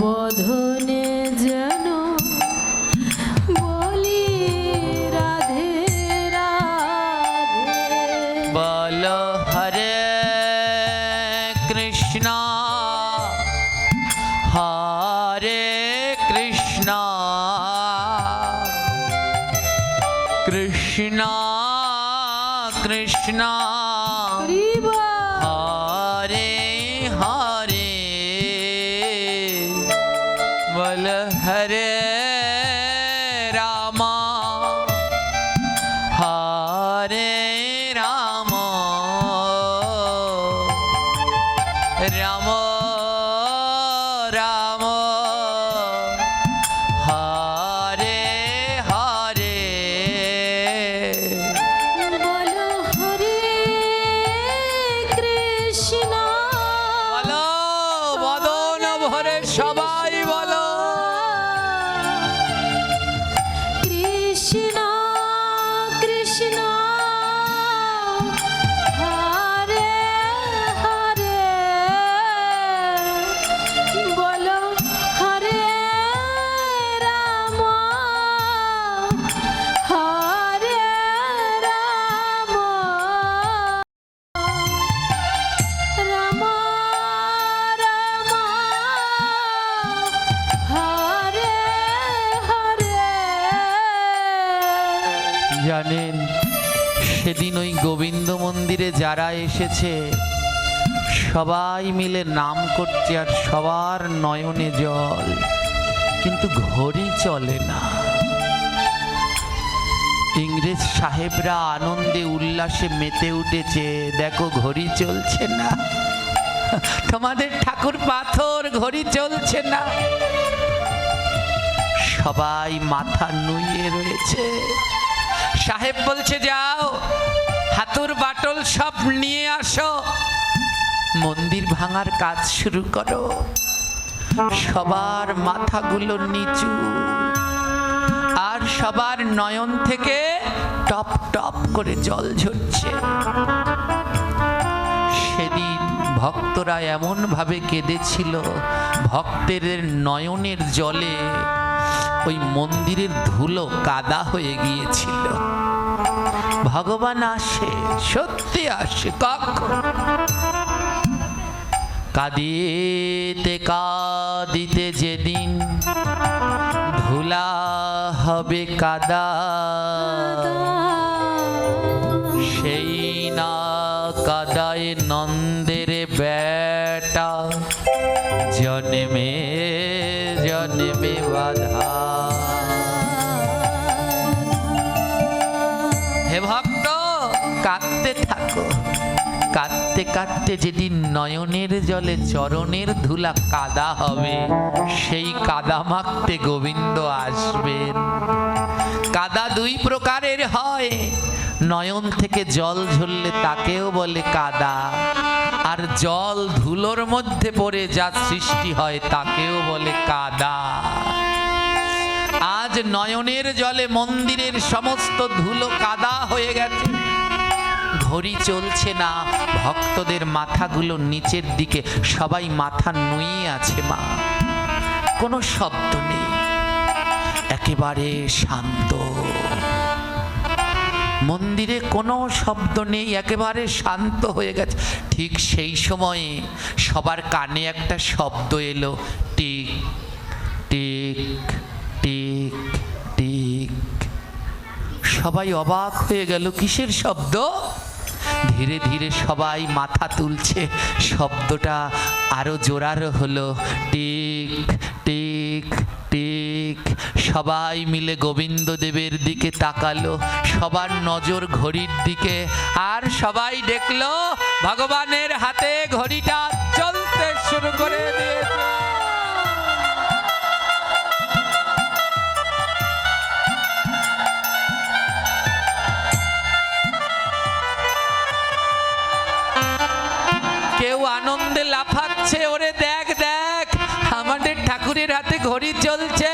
বোধনে যেন বলি রাধে রাধে। বল হরে কৃষ্ণ হরে কৃষ্ণ কৃষ্ণ কৃষ্ণ হরি বল। হরে হরে বল হরে রাম হরে রাম রাম রাম হরে হরে। বলো হরে কৃষ্ণ। বলো বদন ভরে সবাই বলো কৃষ্ণ কৃষ্ণ হরে হরে। বলো হরে রাম হরে রাম রাম রাম হরে হরে। জানেন সেদিন ওই গোবিন্দ মন্দিরে যারা এসেছে সবাই মিলে নাম করছে আর সবার নয়নে জল, কিন্তু ঘড়ি চলে না। ইংরেজ সাহেবরা আনন্দে উল্লাসে মেতে উঠেছে, দেখো ঘড়ি চলছে না। তোমাদের ঠাকুর পাথর ঘড়ি চলছে না। সবাই মাথা নুয়ে রয়েছে। সাহেব বলছে যাও হাতুর বাটল সব নিয়ে আসো, মন্দির ভাঙার কাজ শুরু করো। সবার মাথাগুলো নিচু আর সবার নয়ন থেকে টপ টপ করে জল ঝরছে। সেদিন ভক্তরা এমন ভাবে কেঁদেছিল, ভক্তের নয়নের জলে ওই মন্দিরের ধুলো কাদা হয়ে গিয়েছিল। ভগবান আসে, সত্যি আসে, কখন কাঁদিতে কাঁদিতে যেদিন ধুলা হবে কাদা, সেই না কাদায় নন্দের বেটা জন্মে জন্মে বাধা। হে ভক্ত, কাঁদতে থাকো, কাঁদতে কাঁদতে যেদিন নয়নের জলে চরণের ধুলা কাদা হবে, সেই কাদা মাখতে গোবিন্দ আসবেন। কাদা দুই প্রকারের হয়, নয়ন থেকে জল ঝরলে তাকেও বলে কাদা, আর জল ধুলোর মধ্যে পড়ে যা সৃষ্টি হয় তাকেও বলে কাদা। আজ নয়নের জলে মন্দিরের সমস্ত ধুলো কাদা হয়ে গেছে, ঘড়ি চলছে না, ভক্তদের মাথাগুলো নিচের দিকে, সবাই মাথা নুয়ে আছে মা, কোনো শব্দ নেই, একেবারে শান্ত। মন্দিরে কোনো শব্দ নেই, একেবারে শান্ত হয়ে গেছে। ঠিক সেই সময়ে সবার কানে একটা শব্দ এলো, টিক টিক টিক টিক। সবাই অবাক হয়ে গেল, কিসের শব্দ? ধীরে ধীরে সবাই মাথা তুলছে, শব্দটা আরো জোরালো হলো, টিক টিক টিক। সবাই মিলে গোবিন্দ দেবের দিকে তাকালো, সবার নজর ঘড়ির দিকে, আর সবাই দেখলো ভগবানের হাতে ঘড়িটা চলতে শুরু করে দিয়েছে। কেউ আনন্দে লাফাচ্ছে, ওরে দেখ দেখ আমাদের ঠাকুরের হাতে ঘড়ি চলছে।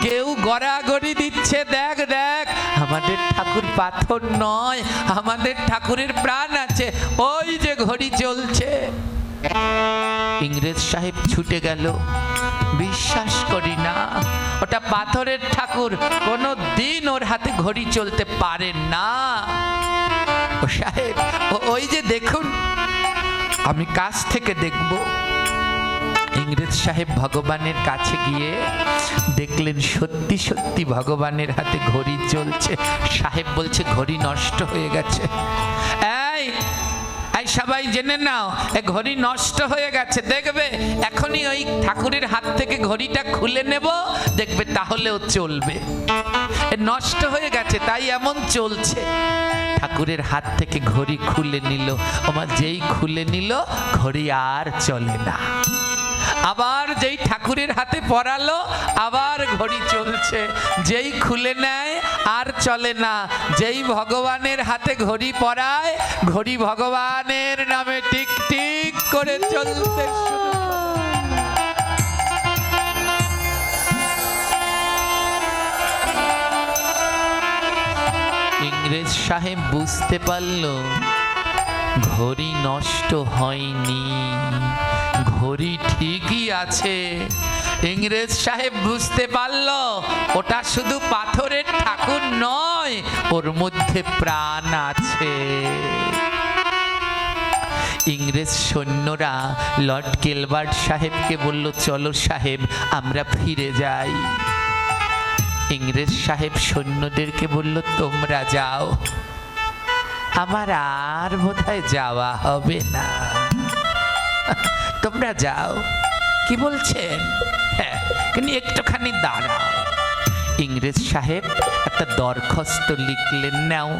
কেউ গড়াগড়ি দিচ্ছে, দেখ দেখ আমাদের ঠাকুর পাথর নয়, আমাদের ঠাকুরের প্রাণ আছে, ওই যে ঘড়ি চলছে। ইংরেজ সাহেব ছুটে গেল, বিশ্বাস করি না, ওটা পাথরের ঠাকুর, কোনো দিন ওর হাতে ঘড়ি চলতে পারে না। ও সাহেব, ওই যে দেখুন, আমি কাছ থেকে দেখব। ইংরেজ সাহেব ভগবানের কাছে গিয়ে দেখলেন সত্যি সত্যি ভগবানের হাতে ঘড়ি চলছে। সাহেব বলছে ঘড়ি নষ্ট হয়ে গেছে। এই এই সবাই জেনে নাও, এ ঘড়ি নষ্ট হয়ে গেছে, দেখবে এখনই ওই ঠাকুরের হাত থেকে ঘড়িটা খুলে নেব, দেখবে তাহলেও চলবে। এ নষ্ট হয়ে গেছে তাই এমন চলছে। ঠাকুরের হাত থেকে ঘড়ি খুলে নিল, আমার যেই খুলে নিল ঘড়ি আর চলে না। আবার যেই ঠাকুরের হাতে পরালো আবার ঘড়ি চলছে, যেই খুলে নেয় আর চলে না। যেই ভগবানের হাতে ঘড়ি পরায়, ঘড়ি ভগবানের নামে টিক টিক করে চলতে শুরু করে। ইংরেজ সাহেব বুঝতে পারল ঘড়ি নষ্ট হয়নি, ঘড়ি ঠিকই আছে। ইংরেজ সাহেব বুঝতে পারল ওটা শুধু পাথরের ঠাকুর নয়, ওর মধ্যে প্রাণ আছে। ইংরেজ সৈন্যরা লর্ড গিলবার্ট সাহেবকে বলল, চলো সাহেব আমরা ফিরে যাই। ইংরেজ সাহেব সৈন্যদেরকে বলল, তোমরা যাও, আমার আর বোধহয় যাওয়া হবে না, তোমরা যাও। কি বলছেন? হ্যাঁ, কিন্তু একটুখানি দাঁড়াও। ইংরেজ সাহেব একটা দরখাস্ত লিখলেন, নাও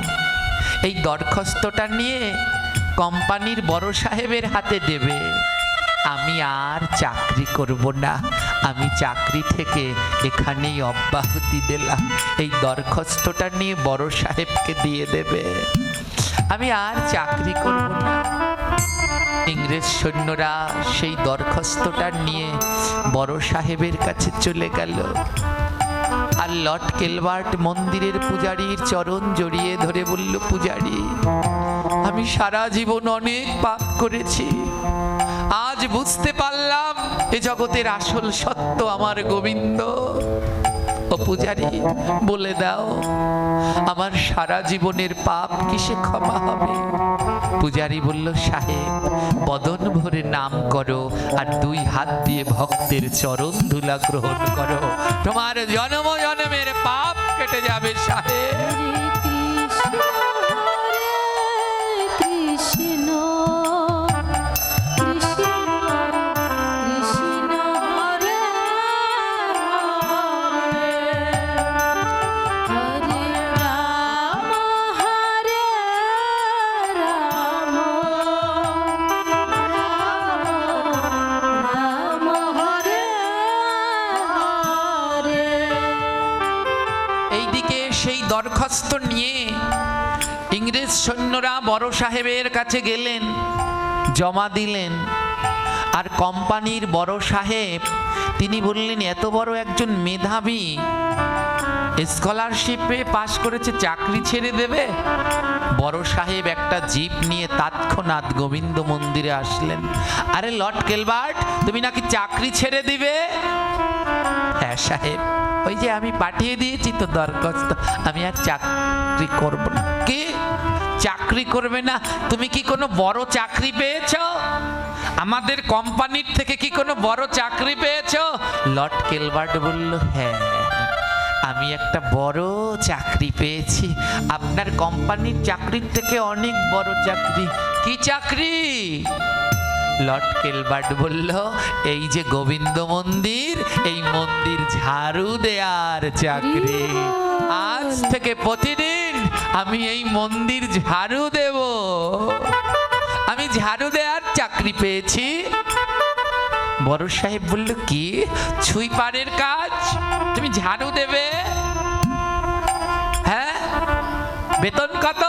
এই দরখাস্তটা নিয়ে কোম্পানির বড় সাহেবের হাতে দেবে। আমি আর চাকরি করব না, আমি চাকরি থেকে এখানেই অব্যাহতি দিলাম। এই দরখাস্তটা নিয়ে বড় সাহেবকে দিয়ে দেবে, আমি আর চাকরি করব না। ইংরেজ সৈন্যরা সেই দরখাস্তটা নিয়ে বড় সাহেবের কাছে চলে গেল। আর লর্ড গিলবার্ট মন্দিরের পূজারীর চরণ জড়িয়ে ধরে বলল, পূজারী আমি সারা জীবন অনেক পাপ করেছি, আজ বুঝতে পারলাম এ জগতের আসল সত্য আমার গোবিন্দ। ও পূজারী বলে দাও, আমার সারা জীবনের পাপ কিসে ক্ষমা হবে? পূজারী বলল, সাহেব বদন ভরে নাম করো আর দুই হাত দিয়ে ভক্তের চরণ ধুলা গ্রহণ করো, তোমার জন্ম জন্মের পাপ কেটে যাবে সাহেব। কৃষ্ণ কৃষ্ণ দরখাস্ত নিয়ে ইংরেজ সৈন্যরা বড় সাহেবের কাছে গেলেন, জমা দিলেন। আর কোম্পানির বড় সাহেব তিনি বললেন, এত বড় একজন মেধাবী স্কলারশিপে পাশ করেছে, চাকরি ছেড়ে দেবে? বড় সাহেব একটা জিপ নিয়ে তৎক্ষণাৎ গোবিন্দ মন্দিরে আসলেন। আরে লর্ড কেলবার্ট, তুমি নাকি চাকরি ছেড়ে দিবে? হ্যাঁ সাহেব, ওই যে আমি পাঠিয়ে দিয়েছি তো দরখাস্ত, আমি আর চাকরি করব না। কি চাকরি করবে না? তুমি কি কোনো বড় চাকরি পেয়েছো? আমাদের কোম্পানির থেকে কি কোনো বড় চাকরি পেয়েছো? লর্ড কেলবার্ট বলল, হ্যাঁ আমি একটা বড় চাকরি পেয়েছি, আপনার কোম্পানির চাকরির থেকে অনেক বড় চাকরি। কি চাকরি? লর্ড কেলবার্ট বলল, এই যে গোবিন্দ মন্দির, এই মন্দির ঝাড়ু দেয়ার চাকরি। আজ থেকে প্রতিদিন আমি এই মন্দির ঝাড়ু দেব। আমি ঝাড়ু দেয়ার চাকরি পেয়েছি। বড় সাহেব বলল, কি সুইপারের কাজ তুমি ঝাড়ু দেবে? হ্যাঁ, বেতন কত?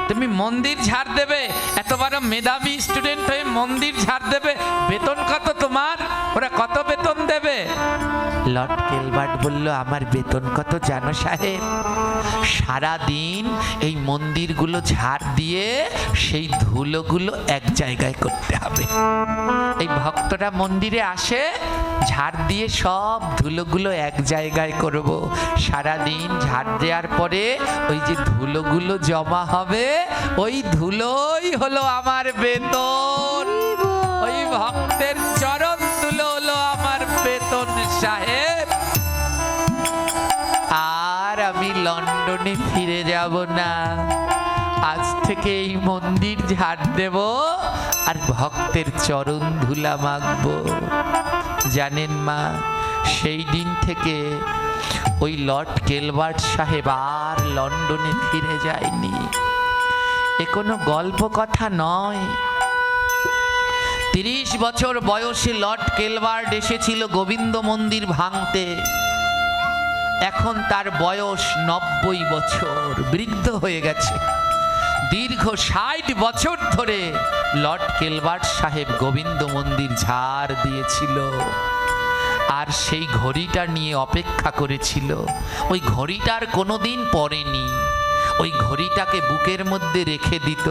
তুমি মন্দির ঝাড় দেবে, এত বড় মেধাবী স্টুডেন্ট হয়ে মন্দির ঝাড় দেবে, বেতন কত তোমার? ওরা কত বেতন দেবে? লর্ড কেলবার্ট বলল, আমার বেতন কত জানো সাহেব? সারা দিন এই মন্দিরগুলো ঝাড় দিয়ে সেই ধুলোগুলো এক জায়গায় করতে হবে। এই ভক্তরা মন্দিরে আসে, ঝাড় দিয়ে সব ধুলোগুলো এক জায়গায় করব। সারা দিন ঝাড় দেওয়ার পরে ওই যে ধুলোগুলো জমা হবে, ওই ধুলোই হলো আমার বেতন। ওই ভক্তের চরণ ধুলো হলো আমার বেতন সাহেব। আর আমি লন্ডনে ফিরে যাব না, আজ থেকে এই মন্দির ঝাড় দেব আর ভক্তের চরণ ধুলা মাখবো। জানেন মা, সেই দিন থেকে ওই লর্ড কেলবার্ট সাহেব আর লন্ডনে ফিরে যায়নি। এ কোনো গল্প কথা নয়। 30 বছর বয়সে লর্ড কেলবার্ট এসেছিল গোবিন্দ মন্দির ভাঙতে। এখন তার বয়স 90 বছর, বৃদ্ধ হয়ে গেছে। দীর্ঘ 60 বছর ধরে লর্ড কেলবার্ট সাহেব গোবিন্দ মন্দির ঝাড় দিয়েছিল। আর সেই ঘড়িটা নিয়ে অপেক্ষা করেছিল। ওই ঘড়িটার কোনোদিন পড়েনি। ওই ঘড়িটাকে বুকের মধ্যে রেখে দিত।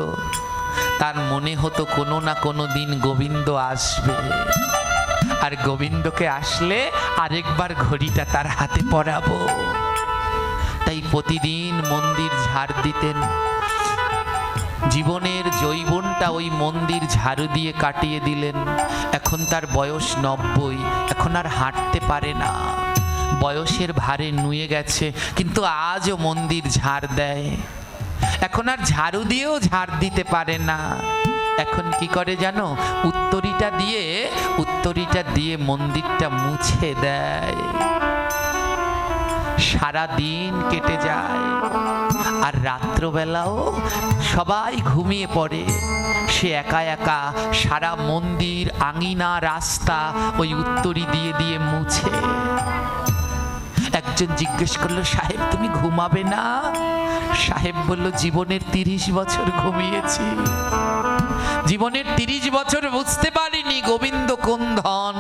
তার মনে হতো কোনো না কোনো দিন গোবিন্দ আসবে, আর গোবিন্দকে আসলে আরেকবার ঘড়িটা তার হাতে পরাবো। তাই প্রতিদিন মন্দির ঝাড় দিতেন। জীবনের যৌবনটা ওই মন্দির ঝাড়ু দিয়ে কাটিয়ে দিলেন। এখন তার বয়স 90, এখন আর হাঁটতে পারে না, বয়সের ভারে নুয়ে গেছে, কিন্তু আজও মন্দির ঝাড় দেয়। এখন আর ঝাড়ু দিয়েও ঝাড় দিতে পারে না। এখন কি করে জানো? উত্তরীটা দিয়ে মন্দিরটা মুছে দেয়। সারা দিন কেটে যায়, আর রাত্রবেলাও সবাই ঘুমিয়ে পড়ে। সে একা একা সারা মন্দির, আঙিনা, রাস্তা ওই উত্তরী দিয়ে মুছে। একজন জিজ্ঞেস করলো, সাহেব তুমি ঘুমাবে না? সাহেব বলল, জীবনের 30 বছর ঘুমিয়েছি। জীবনের 30 বছর বুঝতে পারিনি গোবিন্দ কোন ধন।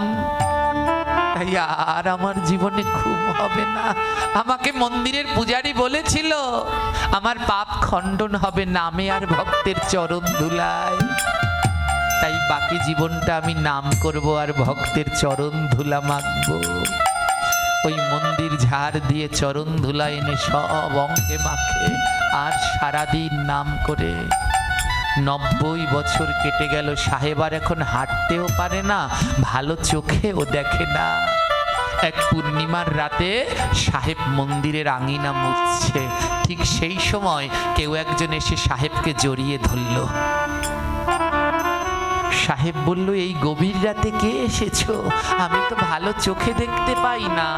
তাই আর আমার জীবনে ঘুম হবে না। আমাকে মন্দিরের পূজারী বলেছিল, আমার পাপ খণ্ডন হবে নামে আর ভক্তের চরণ ধুলায়। তাই বাকি জীবনটা আমি নাম করব আর ভক্তের চরণ ধুলা মাখবো। ওই মন্দির ঝাড় দিয়ে চরণ ধুলা এনে সব অঙ্গে মাখে আর সারাদিন নাম করে। 90 বছর কেটে গেল। সাহেব আর এখন হাঁটতেও পারে না, ভালো চোখেও দেখে না। এক পূর্ণিমার রাতে সাহেব মন্দিরের আঙিনা মুছছে। ঠিক সেই সময় কেউ একজন এসে সাহেবকে জড়িয়ে ধরল। সাহেব বলল, এই গভীর রাতে কে এসেছো? আমি তো ভালো চোখে দেখতে পাই না।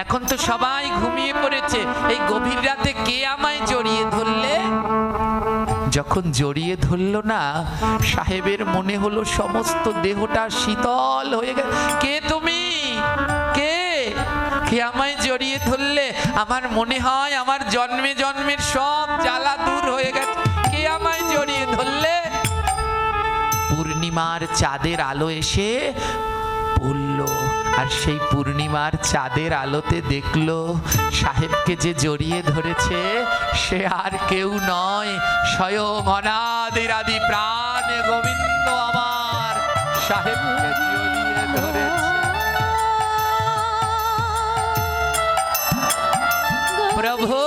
এখন তো সবাই ঘুমিয়ে পড়েছে, এই গভীর রাতে কে আমায় জড়িয়ে ধরলে? যখন জড়িয়ে ধরল না, সাহেবের মনে হলো সমস্ত দেহটা শীতল হয়ে গেল। কে তুমি? কে? কে আমায় জড়িয়ে ধরলে আমার মনে হয় আমার জন্মে জন্মের সব জ্বালা দূর হয়ে গেছে। কে আমায় জড়িয়ে ধরলে? পূর্ণিমার চাঁদের আলো এসে পড়ল, আর সেই পূর্ণিমার চাঁদের আলোতে দেখলো সাহেবকে যে জড়িয়ে ধরেছে সে আর কেউ নয়, স্বয়ং অনাদির আদি প্রাণ গোবিন্দ আমার সাহেবকে জড়িয়ে ধরেছে। প্রভু,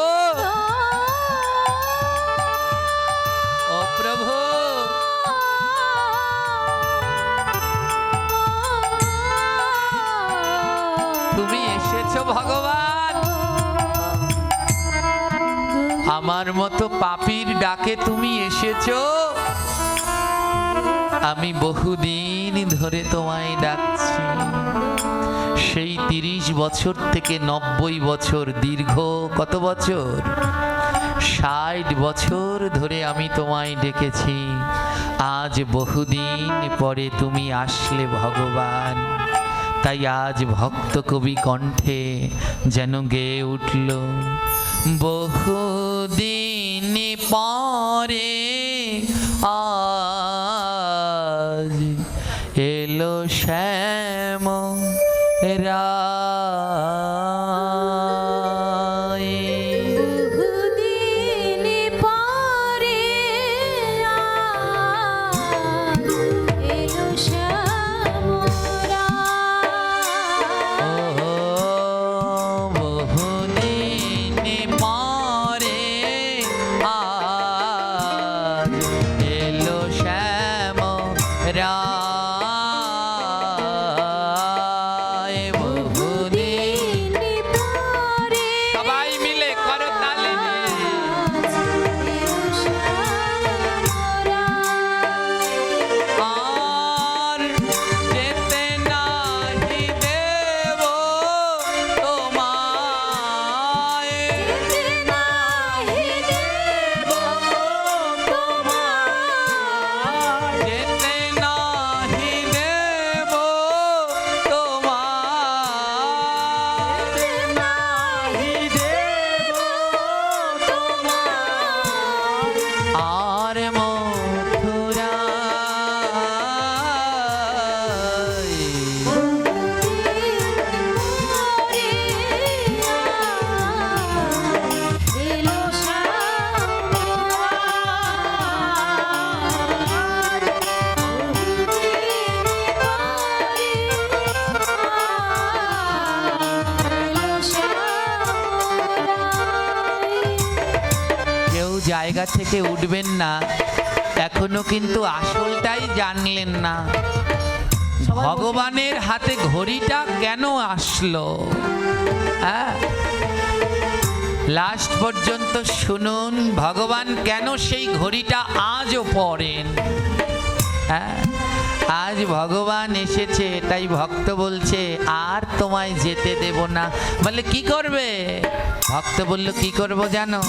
ও প্রভু, তুমি এসেছো ভগবান। আমার মতো পাপীর ডাকে তুমি এসেছো। আমি বহুদিন ধরে তোমায় ডাকছি, সেই 30 বছর থেকে 90 বছর, দীর্ঘ কত বছর, 60 বছর ধরে আমি তোমায় ডেকেছি। আজ বহুদিন পরে তুমি আসলে ভগবান, তাই আজ ভক্ত কবি কণ্ঠে যেন গেয়ে উঠল, বহুদিন পরে আজ এলো শ্যাম রায়। বহুদিন পরে আজ এলো শ্যাম রায়। ও বহুদিন পরে আজ এলো শ্যাম রায়। বহুদিন পরে সবাই মিলে করো তালি। এলো শ্যাম রায়। আর যেতে নাহি দেব তোমায়, যেতে নাহি দেব তোমায়। যেতে নাহি দেব তোমায়, যেতে নাহি দেব তোমায়। আর মথুরায় এলো শ্যাম কেউ জায়গা থেকে উঠবেন না, এখনো কিন্তু আসলটাই জানলেন না। ভগবানের হাতে ঘড়িটা কেন আসলো? হ্যাঁ, লাস্ট পর্যন্ত শুনুন ভগবান কেন সেই ঘড়িটা আজও পড়েন। হ্যাঁ, আজ ভগবান এসেছে, তাই ভক্ত বলছে আর তোমায় যেতে দেব না। বলে কি করবে? ভক্ত বলল কি করব জানো?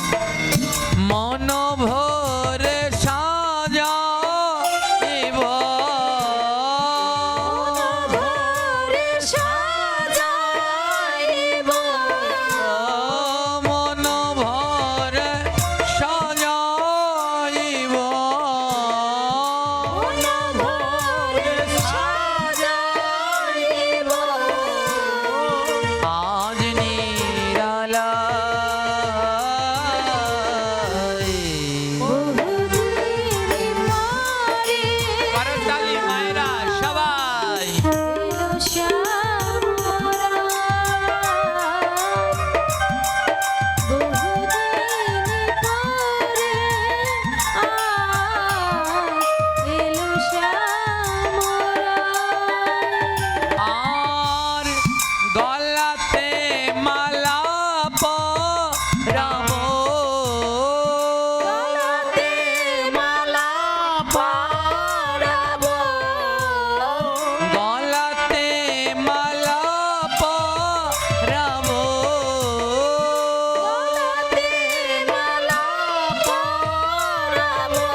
মন ভরে সাজাইব, ভরে সাজাইব। মন ভরে সাজাইব, মন ভরে সাজাইব। আজ নিরালায়। বহুদিন পরে করো তালি মায়েরা সবাই। এলো শ্যাম রায়। বহুদিন পরে আজ এলো শ্যাম রায়। আর গলাতে মালা পরাবো, গলাতে মালা পরাবো। গলাতে মালা পরাবো, গলাতে মালা পরাবো।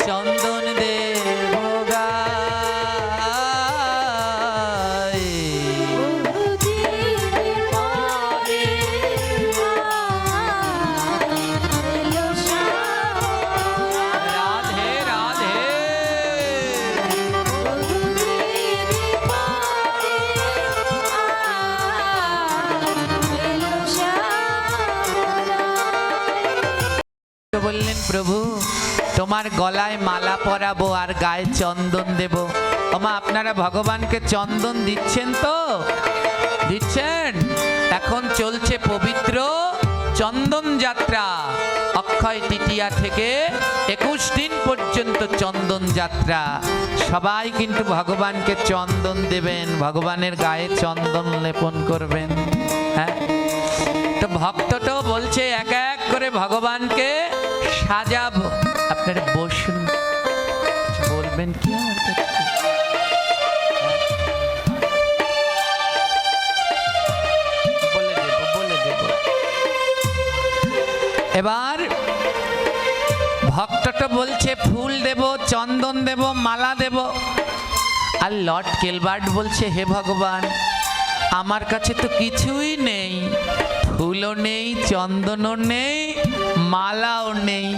চন্দন দেব গায়ে। বহুদিন তোমার গলায় মালা পরাবো আর গায়ে চন্দন দেব। ওমা আপনারা ভগবানকে চন্দন দিচ্ছেন তো? দিচ্ছেন? এখন চলছে পবিত্র চন্দন যাত্রা। অক্ষয় তৃতীয়া থেকে 21 দিন পর্যন্ত চন্দন যাত্রা। সবাই কিন্তু ভগবানকে চন্দন দেবেন, ভগবানের গায়ে চন্দন লেপন করবেন। হ্যাঁ, তো ভক্তটাও বলছে এক এক করে ভগবানকে সাজাবো। আপনারা বসুন, বলবেন কি আমার কাছে? বলে দেব। এবার ভক্তটা বলছে ফুল দেব, চন্দন দেব, মালা দেব। আর লর্ড গিলবার্ট বলছে হে ভগবান, আমার কাছে তো কিছুই নেই, ফুলও নেই, চন্দনও নেই, মালাও নেই,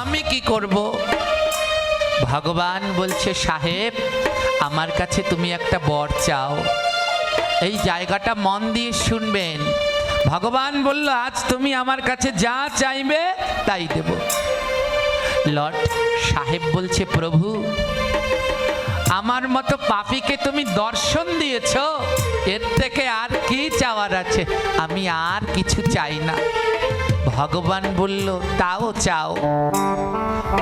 আমি কি করব? ভগবান বলছে সাহেব, আমার কাছে তুমি একটা বর চাও। এই জায়গাটা মন দিয়ে শুনবেন। ভগবান বলল আজ তুমি আমার কাছে যা চাইবে তাই দেব। লর্ড সাহেব বলছে প্রভু, আমার মতো পাপীকে তুমি দর্শন দিয়েছ, এর থেকে আর কি চাওয়ার আছে? আমি আর কিছু চাই না। ভগবান বলল তাও চাও,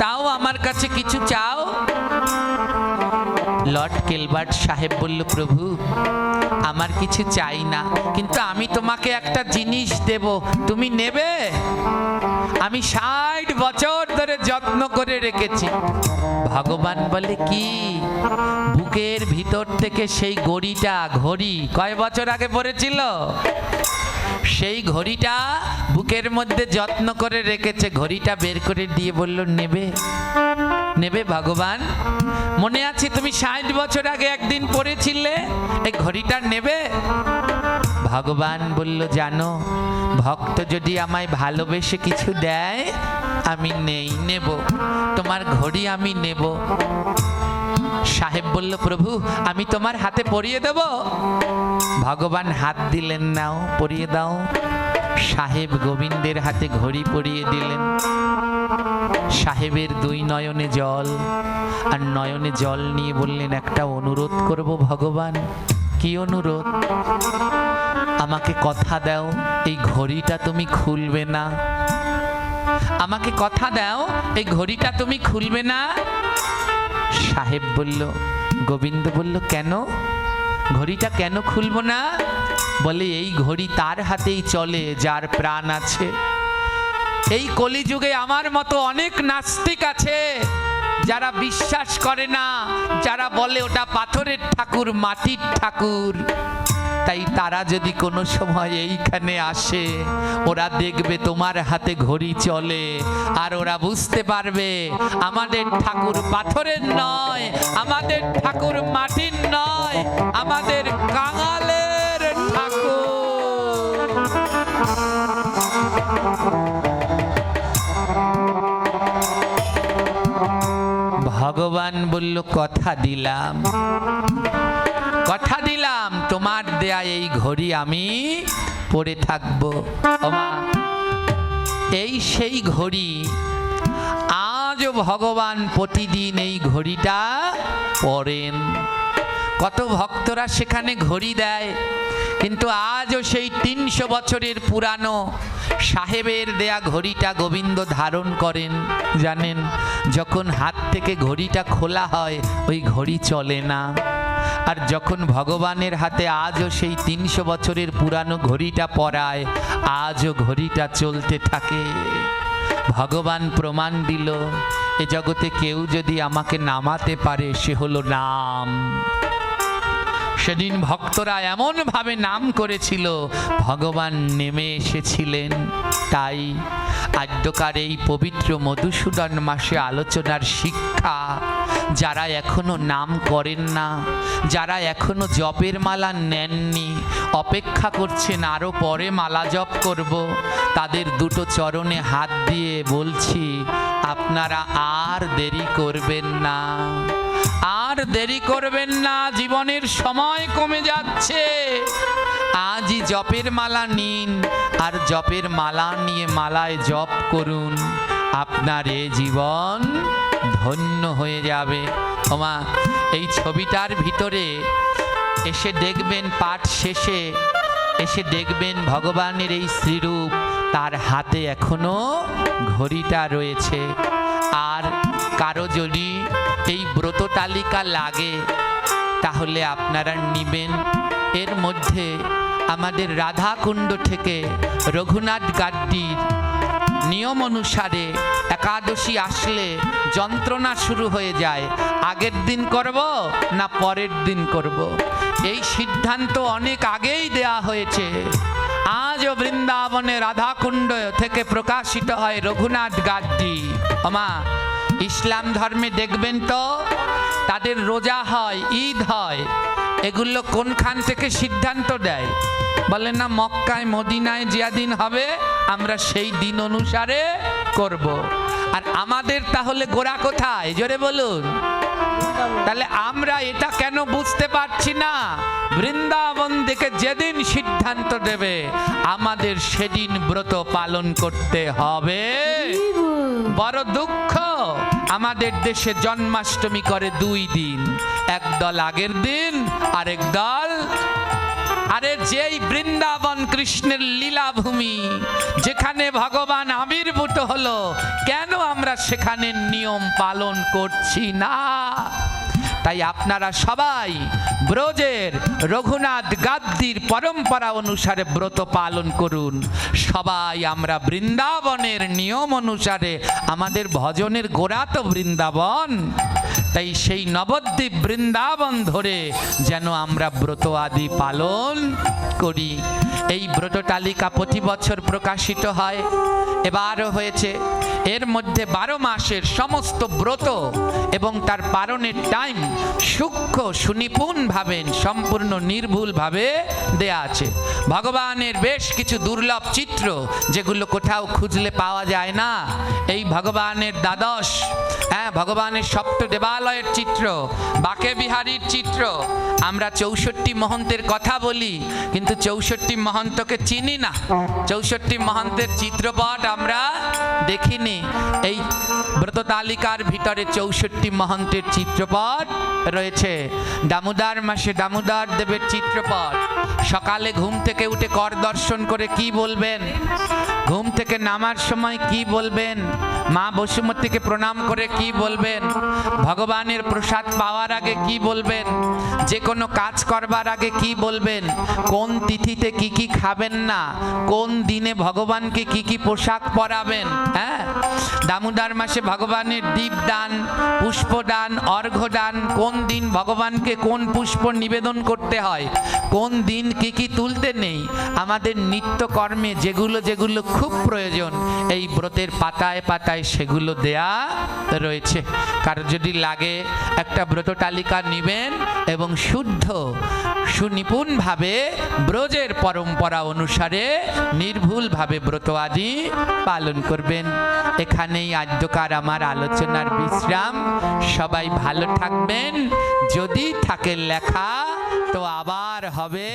তাও আমার কাছে কিছু চাও। লর্ড গিলবার্ট সাহেব বলল প্রভু, আমার কিছু চাই না, কিন্তু আমি তোমাকে একটা জিনিস দেব, তুমি নেবে? আমি 60 বছর ধরে যত্ন করে রেখেছি। ভগবান বলে কি? বুকের ভিতর থেকে সেই ঘড়িটা, ঘড়ি কয় বছর আগে পড়েছিল, সেই ঘড়িটা বুকের মধ্যে যত্ন করে রেখেছে। ঘড়িটা বের করে দিয়ে বলল নেবে? নেবে ভগবান? মনে আছে তুমি 60 বছর আগে একদিন পড়েছিলে, এই ঘড়িটা নেবে? ভগবান বলল জানো, ভক্ত যদি আমায় ভালোবেসে কিছু দেয় আমি নেব, তোমার ঘড়ি আমি নেব। সাহেব বলল প্রভু, আমি তোমার হাতে পরিয়ে দেব। ভগবান হাত দিলেন, নাও পরিয়ে দাও। সাহেব গোবিন্দের হাতে ঘড়ি পরিয়ে দিলেন। সাহেবের 2 নয়নে জল, আর নয়নে জল নিয়ে বললেন একটা অনুরোধ করব ভগবান। কি অনুরোধ? আমাকে কথা দাও এই ঘড়িটা তুমি খুলবে না। আমাকে কথা দাও এই ঘড়িটা তুমি খুলবে না। সাহেব বলল, গোবিন্দ বলল কেন? ঘড়িটা কেন খুলবো না? বলে এই ঘড়ি তার হাতেই চলে যার প্রাণ আছে। এই কলিযুগে আমার মতো অনেক নাস্তিক আছে যারা বিশ্বাস করে না, যারা বলে ওটা পাথরের ঠাকুর, মাটির ঠাকুর। তাই তারা যদি কোনো সময় এইখানে আসে, ওরা দেখবে তোমার হাতে ঘড়ি চলে, আর ওরা বুঝতে পারবে আমাদের ঠাকুর পাথরের নয়, আমাদের ঠাকুর মাটির নয়, আমাদের কাঙালের ঠাকুর। ভগবান বলল কথা দিলাম, কথা দিলাম, তোমার দেয়া এই ঘড়ি আমি পরে থাকবো। ওমা, এই সেই ঘড়ি। আজও ভগবান প্রতিদিন এই ঘড়িটা পরেন। কত ভক্তরা সেখানে ঘড়ি দেয়, কিন্তু আজও সেই 300 বছরের পুরানো সাহেবের দেয়া ঘড়িটা গোবিন্দ ধারণ করেন। জানেন, যখন হাত থেকে ঘড়িটা খোলা হয় ওই ঘড়ি চলে না। আর যখন ভগবানের হাতে আজও সেই 300 বছরের পুরানো ঘড়িটা পরায়, আজও ঘড়িটা চলতে থাকে। ভগবান প্রমাণ দিল, এ জগতে কেউ যদি আমাকে নামাতে পারে সে হলো নাম। সেদিন ভক্তরা এমন ভাবে নাম করেছিল, ভগবান নেমে এসেছিলেন। তাই আদ্যকার এই পবিত্র মধুসূদন মাসে আলোচনার শিক্ষা, যারা এখনো নাম করেন না, যারা এখনো জপের মালা নেননি, অপেক্ষা করছেন আরো পরে মালা জপ করব, তাদের দুটো চরণে হাত দিয়ে বলছি, আপনারা আর দেরি করবেন না, আর দেরি করবেন না। জীবনের সময় কমে যাচ্ছে। আজই জপের মালা নিন, আর জপের মালা নিয়ে মালায় জপ করুন। আপনার এ জীবন ধন্য হয়ে যাবে। ওমা, এই ছবিটার ভিতরে এসে দেখবেন, পাঠ শেষে এসে দেখবেন ভগবানের এই শ্রীরূপ, তার হাতে এখনো ঘড়িটা রয়েছে। আর কারো যদি এই ব্রত তালিকা লাগে তাহলে আপনারা নিবেন। এর মধ্যে আমাদের রাধাকুণ্ড থেকে রঘুনাথ গাদ্দির নিয়ম অনুসারে একাদশী আসলে যন্ত্রণা শুরু হয়ে যায়, আগের দিন করব না পরের দিন করব। এই সিদ্ধান্ত অনেক আগেই দেয়া হয়েছে। আজও বৃন্দাবনে রাধাকুণ্ড থেকে প্রকাশিত হয় রঘুনাথ গাদ্দি। আমা, ইসলাম ধর্মে দেখবেন তো তাদের রোজা হয়, ঈদ হয়, এগুলো কোনখান থেকে সিদ্ধান্ত দেয়? বলে না, মক্কায় মদিনায় যে দিন হবে আমরা সেই দিন অনুসারে করব। আর আমাদের তাহলে গোড়া কোথায়? জোরে বলুন। তাহলে আমরা এটা কেন বুঝতে পারছি না? বৃন্দাবন থেকে যেদিন সিদ্ধান্ত দেবে আমাদের সেদিন ব্রত পালন করতে হবে। বড় দুঃখ, আমাদের দেশে জন্মাষ্টমী করে 2 দিন, একদল আগের দিন আরেক দল। আরে যেই বৃন্দাবন কৃষ্ণের লীলাভূমি, যেখানে ভগবান আবির্ভূত হলো, কেন আমরা সেখানে নিয়ম পালন করছি না? তাই আপনারা সবাই ব্রজের রঘুনাথ গাদ্দির পরম্পরা অনুসারে ব্রত পালন করুন। সবাই আমরা বৃন্দাবনের নিয়ম অনুসারে, আমাদের ভজনের গোড়া তো বৃন্দাবন, তাই সেই নবদ্বীপ বৃন্দাবন ধরে যেন আমরা ব্রত আদি পালন করি। এই ব্রত তালিকা প্রতি বছর প্রকাশিত হয়, এবারও হয়েছে। এর মধ্যে 12 মাসের সমস্ত ব্রত এবং তার পালনের টাইম সূক্ষ্ম সুনিপুণভাবে, সম্পূর্ণ নির্ভুলভাবে দেয়া আছে। ভগবানের বেশ কিছু দুর্লভ চিত্র যেগুলো কোথাও খুঁজলে পাওয়া যায় না। এই ভগবানের দ্বাদশ, ভগবানের সপ্ত দেবালয়ের চিত্র, বাকে বিহারীর চিত্র। আমরা 64 মহন্তের কথা বলি, কিন্তু 64 মহন্তকে চিনি না। 64 মহন্তের চিত্রপট আমরা দেখিনি। এই ব্রত তালিকার ভিতরে 64 মহন্তের চিত্রপট রয়েছে। দামোদর মাসে দামোদর দেবের চিত্রপট। সকালে ঘুম থেকে উঠে কর দর্শন করে কি বলবেন? ঘুম থেকে নামার সময় কি বলবেন? মা বসুমতীকে প্রণাম করে কি বলবেন? ভগবানের প্রসাদ পাওয়ার আগে কি বলবেন? যে কোনো কাজ করবার আগে কি বলবেন? কোন তিথিতে কি কি খাবেন না? কোন দিনে ভগবানকে কি কি পোশাক পরাবেন? দামোদর মাসে ভগবানের দীপদান, পুষ্পদান, অর্ঘ্যদান, কোন দিন ভগবানকে কোন পুষ্প নিবেদন করতে হয়, কোন দিন কি কি তুলতে নেই, আমাদের নিত্যকর্মে যেগুলো যেগুলো খুব প্রয়োজন এই ব্রতের পাতায় পাতায় সেগুলো দেয়া রয়েছে। কারো যদি লাগে একটা ব্রত তালিকা নিবেন এবং শুদ্ধ সুনিপুণভাবে ব্রজের পরম্পরা অনুসারে নির্ভুলভাবে ব্রত আদি পালন করবেন। এখানেই আদ্যকার আমার আলোচনার বিশ্রাম। সবাই ভালো থাকবেন। যদি থাকে লেখা তো আবার হবে।